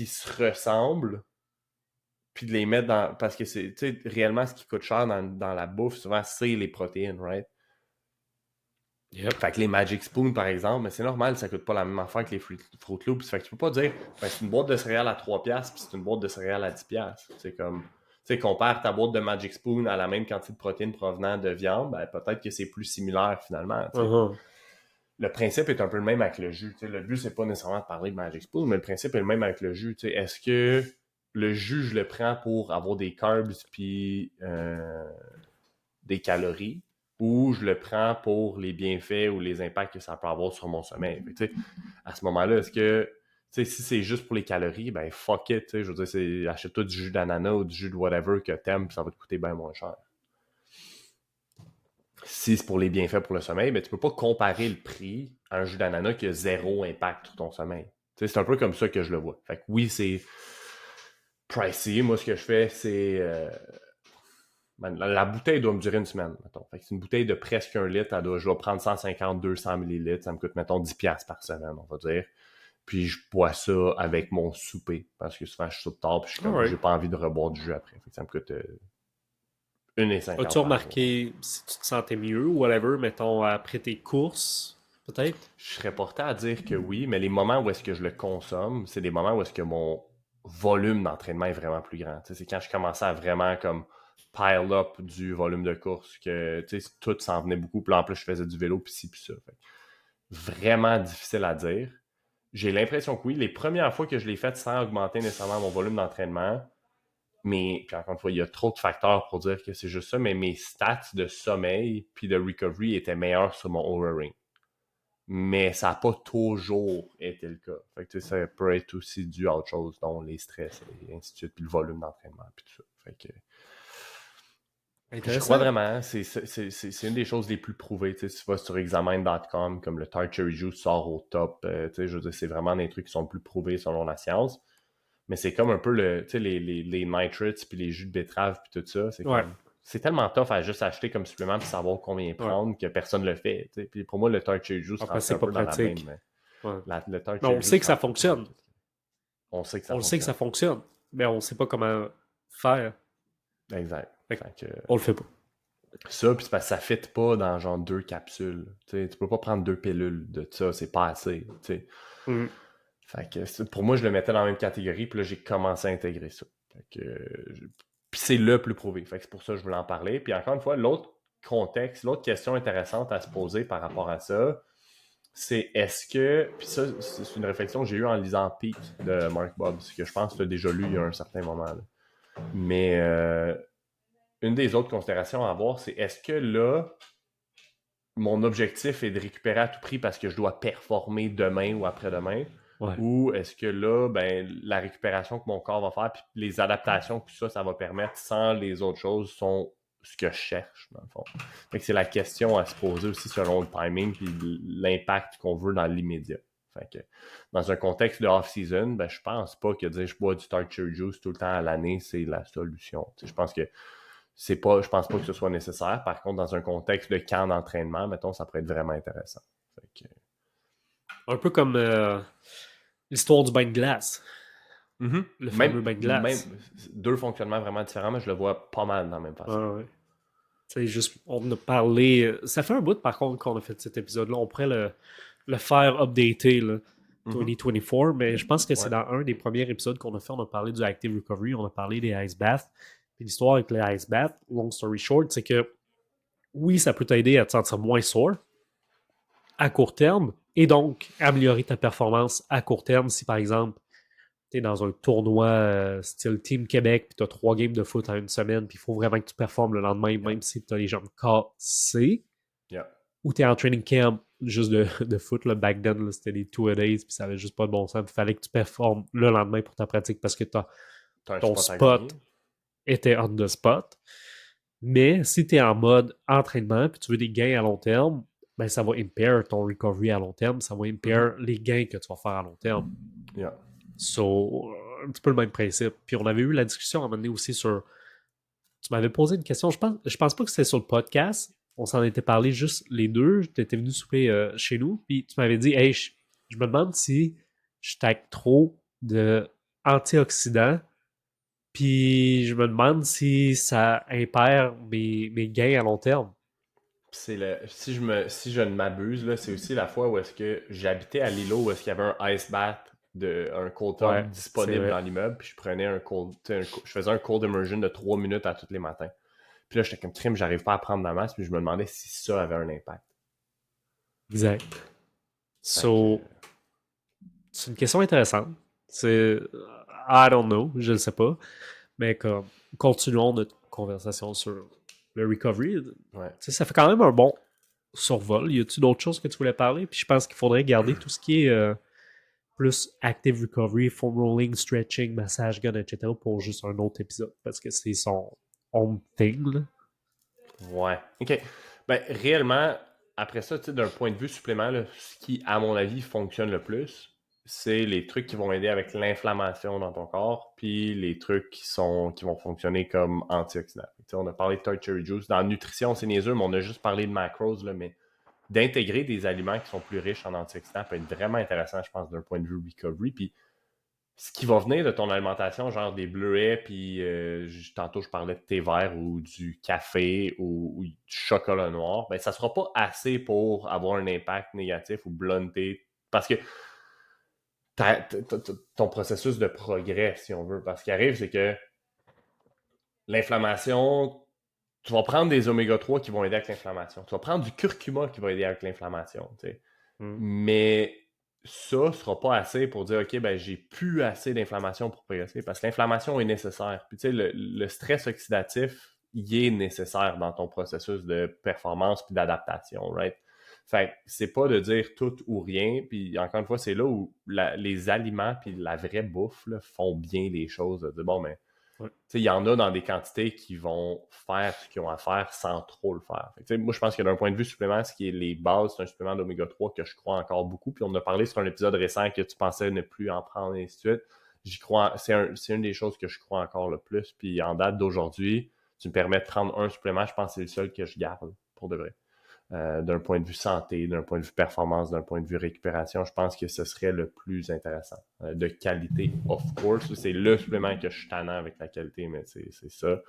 [SPEAKER 1] se ressemblent puis de les mettre dans parce que c'est tu sais réellement ce qui coûte cher dans la bouffe souvent c'est les protéines, right?
[SPEAKER 2] Yep.
[SPEAKER 1] Fait que les Magic Spoon par exemple, mais c'est normal, ça coûte pas la même affaire que les Fruit Loops. Fait que tu peux pas dire ben, c'est une boîte de céréales à 3$ puis c'est une boîte de céréales à 10$. C'est comme tu sais, compare ta boîte de Magic Spoon à la même quantité de protéines provenant de viande, ben peut-être que c'est plus similaire finalement.
[SPEAKER 2] Uh-huh.
[SPEAKER 1] Le principe est un peu le même avec le jus. Le but, c'est pas nécessairement de parler de Magic Spoon, mais le principe est le même avec le jus. Est-ce que le jus, je le prends pour avoir des carbs puis des calories ou je le prends pour les bienfaits ou les impacts que ça peut avoir sur mon sommeil? À ce moment-là, est-ce que si c'est juste pour les calories, ben fuck it. Je veux dire, achète-toi du jus d'ananas ou du jus de whatever que t'aimes, ça va te coûter bien moins cher. Si c'est pour les bienfaits pour le sommeil, ben, tu peux pas comparer le prix à un jus d'ananas qui a zéro impact sur ton sommeil. Tu sais, c'est un peu comme ça que je le vois. Fait que oui, c'est pricey. Moi, ce que je fais, c'est... la bouteille doit me durer une semaine, mettons. Fait que c'est une bouteille de presque 1 litre. Je dois prendre 150-200 millilitres. Ça me coûte, mettons, 10$ par semaine, on va dire. Puis je bois ça avec mon souper. Parce que souvent, je soupe tard. Puis j'ai pas envie de reboire du jus après. Fait que ça me coûte 1,50
[SPEAKER 2] As-tu
[SPEAKER 1] par jour.
[SPEAKER 2] remarqué si tu te sentais mieux ou whatever, mettons, après tes courses, peut-être?
[SPEAKER 1] Je serais porté à dire que oui, mais les moments où est-ce que je le consomme, c'est des moments où est-ce que mon volume d'entraînement est vraiment plus grand. Tu sais, c'est quand je commençais à vraiment comme pile up du volume de course que tu sais, tout s'en venait beaucoup. Puis là, en plus, je faisais du vélo, puis ci, puis ça. Fait que vraiment difficile à dire. J'ai l'impression que oui, les premières fois que je l'ai fait sans augmenter nécessairement mon volume d'entraînement, mais puis encore une fois, il y a trop de facteurs pour dire que c'est juste ça, mais mes stats de sommeil puis de recovery étaient meilleurs sur mon Oura Ring. Mais ça n'a pas toujours été le cas. Fait que, tu sais, ça peut être aussi dû à autre chose, dont les stress et ainsi de suite, puis le volume d'entraînement, puis tout ça. Fait que, je crois vraiment, c'est une des choses les plus prouvées. Tu sais, si tu vas sur examine.com, comme le Tart Cherry Juice sort au top, tu sais, je veux dire, c'est vraiment des trucs qui sont plus prouvés selon la science. Mais c'est comme un peu tu sais, les nitrates, puis les jus de betterave, puis tout ça. C'est comme... C'est tellement tough à juste acheter comme supplément puis savoir combien prendre que personne le fait. Tu sais. Puis pour moi, le Tart Cherry Juice rentre
[SPEAKER 2] C'est
[SPEAKER 1] un
[SPEAKER 2] pas
[SPEAKER 1] peu dans la
[SPEAKER 2] pratique.
[SPEAKER 1] même...
[SPEAKER 2] Ouais.
[SPEAKER 1] Le Tart
[SPEAKER 2] Mais on
[SPEAKER 1] Cherry
[SPEAKER 2] sait
[SPEAKER 1] Juice
[SPEAKER 2] que ça
[SPEAKER 1] rentre un peu dans
[SPEAKER 2] fonctionne.
[SPEAKER 1] tout. On sait que ça
[SPEAKER 2] On le sait que ça
[SPEAKER 1] fonctionne.
[SPEAKER 2] fonctionne, mais on sait pas comment faire.
[SPEAKER 1] Exact.
[SPEAKER 2] Fait que
[SPEAKER 1] Fait que,
[SPEAKER 2] on le fait pas.
[SPEAKER 1] ça, puis c'est parce que ça ne fit pas dans genre 2 capsules. Tu sais, tu peux pas prendre 2 pilules de ça, c'est pas assez. Tu sais.
[SPEAKER 2] Mm.
[SPEAKER 1] Fait que pour moi, je le mettais dans la même catégorie, puis là, j'ai commencé à intégrer ça. Fait que, puis c'est le plus prouvé. Fait que c'est pour ça que je voulais en parler. Puis encore une fois, l'autre contexte, l'autre question intéressante à se poser par rapport à ça, c'est est-ce que, puis ça, c'est une réflexion que j'ai eue en lisant Peak de Mark Bobbs, que je pense que tu as déjà lu il y a un certain moment. Là. Mais une des autres considérations à avoir, c'est est-ce que là, mon objectif est de récupérer à tout prix parce que je dois performer demain ou après-demain, ou est-ce que là, ben, la récupération que mon corps va faire, puis les adaptations que ça va permettre sans les autres choses sont ce que je cherche, dans le fond. Fait que c'est la question à se poser aussi selon le timing puis l'impact qu'on veut dans l'immédiat. Fait que dans un contexte de off-season, ben, je pense pas que dire je bois du Tart Cherry Juice tout le temps à l'année, c'est la solution. T'sais, je pense que je pense pas que ce soit nécessaire. Par contre, dans un contexte de camp d'entraînement, mettons, ça pourrait être vraiment intéressant. Fait que...
[SPEAKER 2] Un peu comme l'histoire du bain de glace. Le fameux bain de glace.
[SPEAKER 1] Deux fonctionnements vraiment différents, mais je le vois pas mal dans la même façon.
[SPEAKER 2] Ouais. Juste, on a parlé. Ça fait un bout, par contre, qu'on a fait cet épisode-là. On pourrait le faire updater, là, 2024, mais je pense que c'est dans un des premiers épisodes qu'on a fait. On a parlé du Active Recovery, on a parlé des Ice Baths. Puis l'histoire avec les Ice Baths, long story short, c'est que oui, ça peut t'aider à te sentir moins sore à court terme et donc améliorer ta performance à court terme si, par exemple, tu es dans un tournoi style Team Québec puis tu as 3 games de foot en une semaine puis il faut vraiment que tu performes le lendemain, même si tu as les jambes cassées. Ou tu es en training camp juste de foot, là, back then, c'était des 2-a-days puis ça avait juste pas de bon sens. Il fallait que tu performes le lendemain pour ta pratique parce que ton spot était on the spot. Mais si tu es en mode entraînement puis tu veux des gains à long terme, ben ça va impair ton recovery à long terme, ça va impair les gains que tu vas faire à long terme. So, un petit peu le même principe. Puis on avait eu la discussion à un moment donné aussi sur... Tu m'avais posé une question, je pense pas que c'était sur le podcast, on s'en était parlé juste les deux, tu étais venu souper chez nous, puis tu m'avais dit, hey, je me demande si je tac trop de antioxydants, puis je me demande si ça impair mes gains à long terme.
[SPEAKER 1] Si je ne m'abuse, là, c'est aussi la fois où est-ce que j'habitais à l'îlot où est-ce qu'il y avait un ice bath un cold tub disponible dans l'immeuble, puis je prenais je faisais un cold immersion de 3 minutes à tous les matins. Puis là, j'étais comme crime, j'arrive pas à prendre ma masse, puis je me demandais si ça avait un impact.
[SPEAKER 2] Exact. So, c'est une question intéressante. C'est I don't know, je ne sais pas. Mais comme continuons notre conversation sur le recovery. Ça fait quand même un bon survol. Y a-tu d'autres choses que tu voulais parler? Puis je pense qu'il faudrait garder tout ce qui est plus active recovery, foam rolling, stretching, massage gun, etc. pour juste un autre épisode parce que c'est son home thing. Là.
[SPEAKER 1] Ouais. OK. Ben, réellement, après ça, d'un point de vue supplément, là, ce qui, à mon avis, fonctionne le plus, c'est les trucs qui vont aider avec l'inflammation dans ton corps, puis les trucs qui vont fonctionner comme antioxydants. T'sais, on a parlé de Tart Cherry Juice. Dans la nutrition, c'est niaiseux, mais on a juste parlé de macros, là, mais d'intégrer des aliments qui sont plus riches en antioxydants peut être vraiment intéressant, je pense, d'un point de vue recovery. Puis ce qui va venir de ton alimentation, genre des bleuets, puis tantôt je parlais de thé vert ou du café ou du chocolat noir, ben ça sera pas assez pour avoir un impact négatif ou blunter. Parce que ton processus de progrès, si on veut. Parce ce qui arrive, c'est que l'inflammation, tu vas prendre des oméga-3 qui vont aider avec l'inflammation. Tu vas prendre du curcuma qui va aider avec l'inflammation. Mais ça ne sera pas assez pour dire, OK, ben j'ai plus assez d'inflammation pour progresser. Parce que l'inflammation est nécessaire. Puis tu sais, le stress oxydatif, il est nécessaire dans ton processus de performance puis d'adaptation, right? Fait que c'est pas de dire tout ou rien. Puis encore une fois, c'est là où les aliments puis la vraie bouffe là, font bien les choses. De dire, bon, mais il y en a dans des quantités qui vont faire ce qu'ils ont à faire sans trop le faire. Moi, je pense que d'un point de vue supplément, ce qui est les bases, c'est un supplément d'oméga 3 que je crois encore beaucoup. Puis on en a parlé sur un épisode récent que tu pensais ne plus en prendre et ainsi de suite. J'y crois, c'est une des choses que je crois encore le plus. Puis en date d'aujourd'hui, tu me permets de prendre un supplément, je pense que c'est le seul que je garde pour de vrai. D'un point de vue santé, d'un point de vue performance, d'un point de vue récupération, je pense que ce serait le plus intéressant. De qualité, of course. C'est le supplément que je suis tannant avec la qualité, mais c'est ça.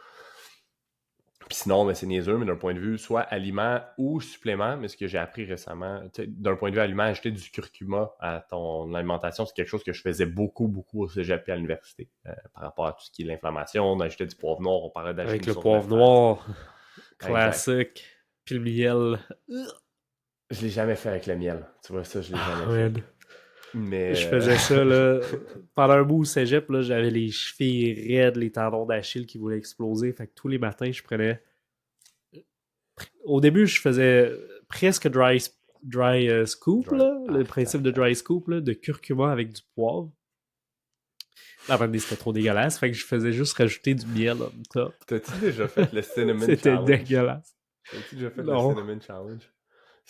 [SPEAKER 1] Puis sinon, c'est niaiseux, mais d'un point de vue soit aliment ou supplément, mais ce que j'ai appris récemment, d'un point de vue aliment, ajouter du curcuma à ton alimentation, c'est quelque chose que je faisais beaucoup, beaucoup au cégep et à l'université. Par rapport à tout ce qui est l'inflammation, on ajoutait du poivre noir, on parlait d'ajouter
[SPEAKER 2] Avec le poivre noir, classique. Puis le miel.
[SPEAKER 1] Je l'ai jamais fait avec le miel. Tu vois, ça, je l'ai jamais fait. Mais...
[SPEAKER 2] Je faisais ça, là. Pendant un bout au cégep, là, j'avais les chevilles raides, les tendons d'Achille qui voulaient exploser. Fait que tous les matins, je prenais... Au début, je faisais presque dry scoop, là, le principe de dry scoop, là, de curcuma avec du poivre. La vendée, c'était trop dégueulasse. Fait que je faisais juste rajouter du miel on top.
[SPEAKER 1] T'as-tu déjà fait le Cinnamon Challenge?
[SPEAKER 2] C'était dégueulasse.
[SPEAKER 1] T'as-tu déjà fait le Cinnamon Challenge?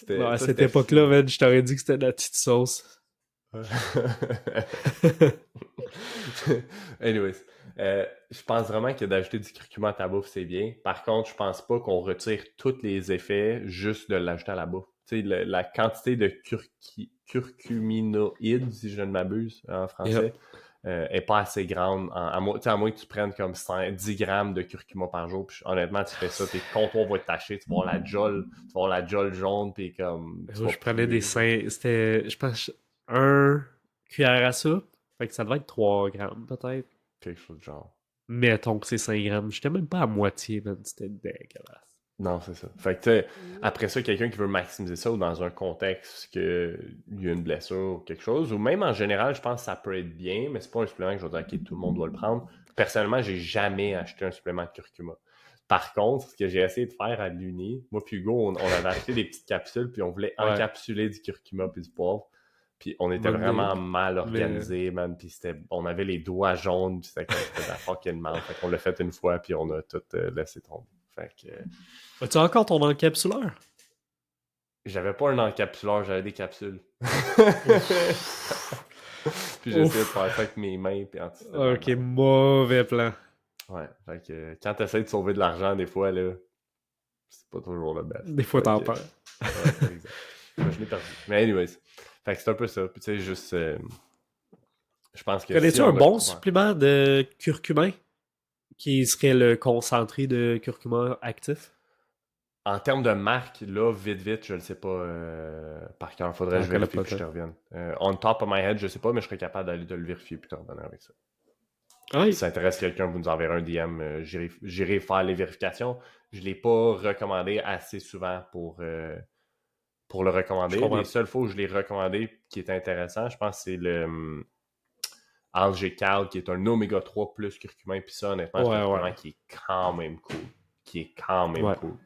[SPEAKER 2] Non, à cette époque-là, man, je t'aurais dit que c'était de la petite sauce.
[SPEAKER 1] Anyways, je pense vraiment que d'ajouter du curcuma à ta bouffe, c'est bien. Par contre, je pense pas qu'on retire tous les effets juste de l'ajouter à la bouffe. Tu sais, la quantité de curcuminoïdes, si je ne m'abuse en français, est pas assez grande. À moins que tu prennes comme 10 grammes de curcuma par jour. Puis, honnêtement, tu fais ça, tes contours vont être tachés, tu vas avoir la jolle jaune, puis comme...
[SPEAKER 2] Je prenais des seins, c'était, je pense, un cuillère à soupe. Fait que ça devait être 3 grammes, peut-être.
[SPEAKER 1] Quelque chose de genre.
[SPEAKER 2] Mettons que c'est 5 grammes. J'étais même pas à moitié, man. C'était dégueulasse.
[SPEAKER 1] Non, c'est ça. Fait que, après ça, quelqu'un qui veut maximiser ça ou dans un contexte qu'il y a une blessure ou quelque chose, ou même en général, je pense que ça peut être bien, mais c'est pas un supplément que je vais dire, OK, tout le monde doit le prendre. Personnellement, j'ai jamais acheté un supplément de curcuma. Par contre, ce que j'ai essayé de faire à l'Uni, moi puis Hugo, on avait acheté des petites capsules, puis on voulait encapsuler du curcuma puis du poivre. Puis on était vraiment mal organisés, man. Puis on avait les doigts jaunes, puis c'était de la fucking merde. Fait qu'on l'a fait une fois, puis on a tout laissé tomber. Fait que...
[SPEAKER 2] As-tu encore ton encapsuleur?
[SPEAKER 1] J'avais pas un encapsuleur, j'avais des capsules. Puis j'ai essayé de faire ça avec mes mains. Puis
[SPEAKER 2] ok, mauvais plan.
[SPEAKER 1] Ouais, fait que quand t'essaies de sauver de l'argent, des fois, là, c'est pas toujours le best.
[SPEAKER 2] Des fois, t'en perds.
[SPEAKER 1] Ouais, exact. Moi, je l'ai perdu. Mais anyways, fait que c'est un peu ça. Puis tu sais, juste... je pense que...
[SPEAKER 2] Connais-tu un bon supplément de curcumin qui serait le concentré de curcuma actif?
[SPEAKER 1] En termes de marque, là, vite, je le sais pas par cœur. Faudrait que je vérifie puis je te revienne. On top of my head, je sais pas, mais je serais capable d'aller te le vérifier puis te revenir avec ça.
[SPEAKER 2] Oui.
[SPEAKER 1] Si ça intéresse quelqu'un, vous nous enverrez un DM. J'irai faire les vérifications. Je l'ai pas recommandé assez souvent pour le recommander. Les seules fois où je l'ai recommandé qui est intéressant, je pense que c'est le Algecal, qui est un oméga 3 plus curcumin. Puis ça, honnêtement, c'est un supplément qui est quand même cool.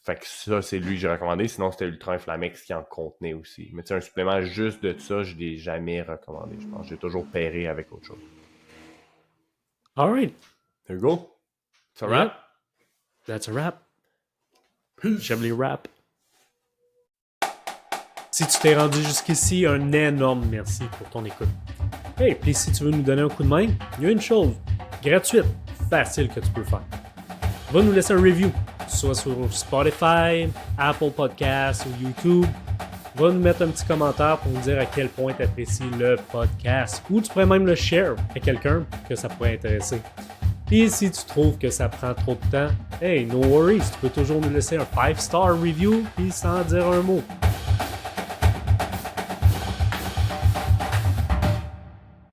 [SPEAKER 1] Fait que ça, c'est lui que j'ai recommandé. Sinon, c'était Ultra Inflamex qui en contenait aussi. Mais tu sais, un supplément juste de ça, je l'ai jamais recommandé, je pense. J'ai toujours pairé avec autre chose.
[SPEAKER 2] Alright.
[SPEAKER 1] There you go. It's a wrap.
[SPEAKER 2] That's a wrap. J'aime les wraps. Si tu t'es rendu jusqu'ici, un énorme merci pour ton écoute. Hey, puis si tu veux nous donner un coup de main, il y a une chose gratuite, facile que tu peux faire. Va nous laisser un review, soit sur Spotify, Apple Podcasts ou YouTube. Va nous mettre un petit commentaire pour nous dire à quel point tu apprécies le podcast. Ou tu pourrais même le share à quelqu'un que ça pourrait intéresser. Puis si tu trouves que ça prend trop de temps, hey, no worries, tu peux toujours nous laisser un 5-star review puis sans dire un mot.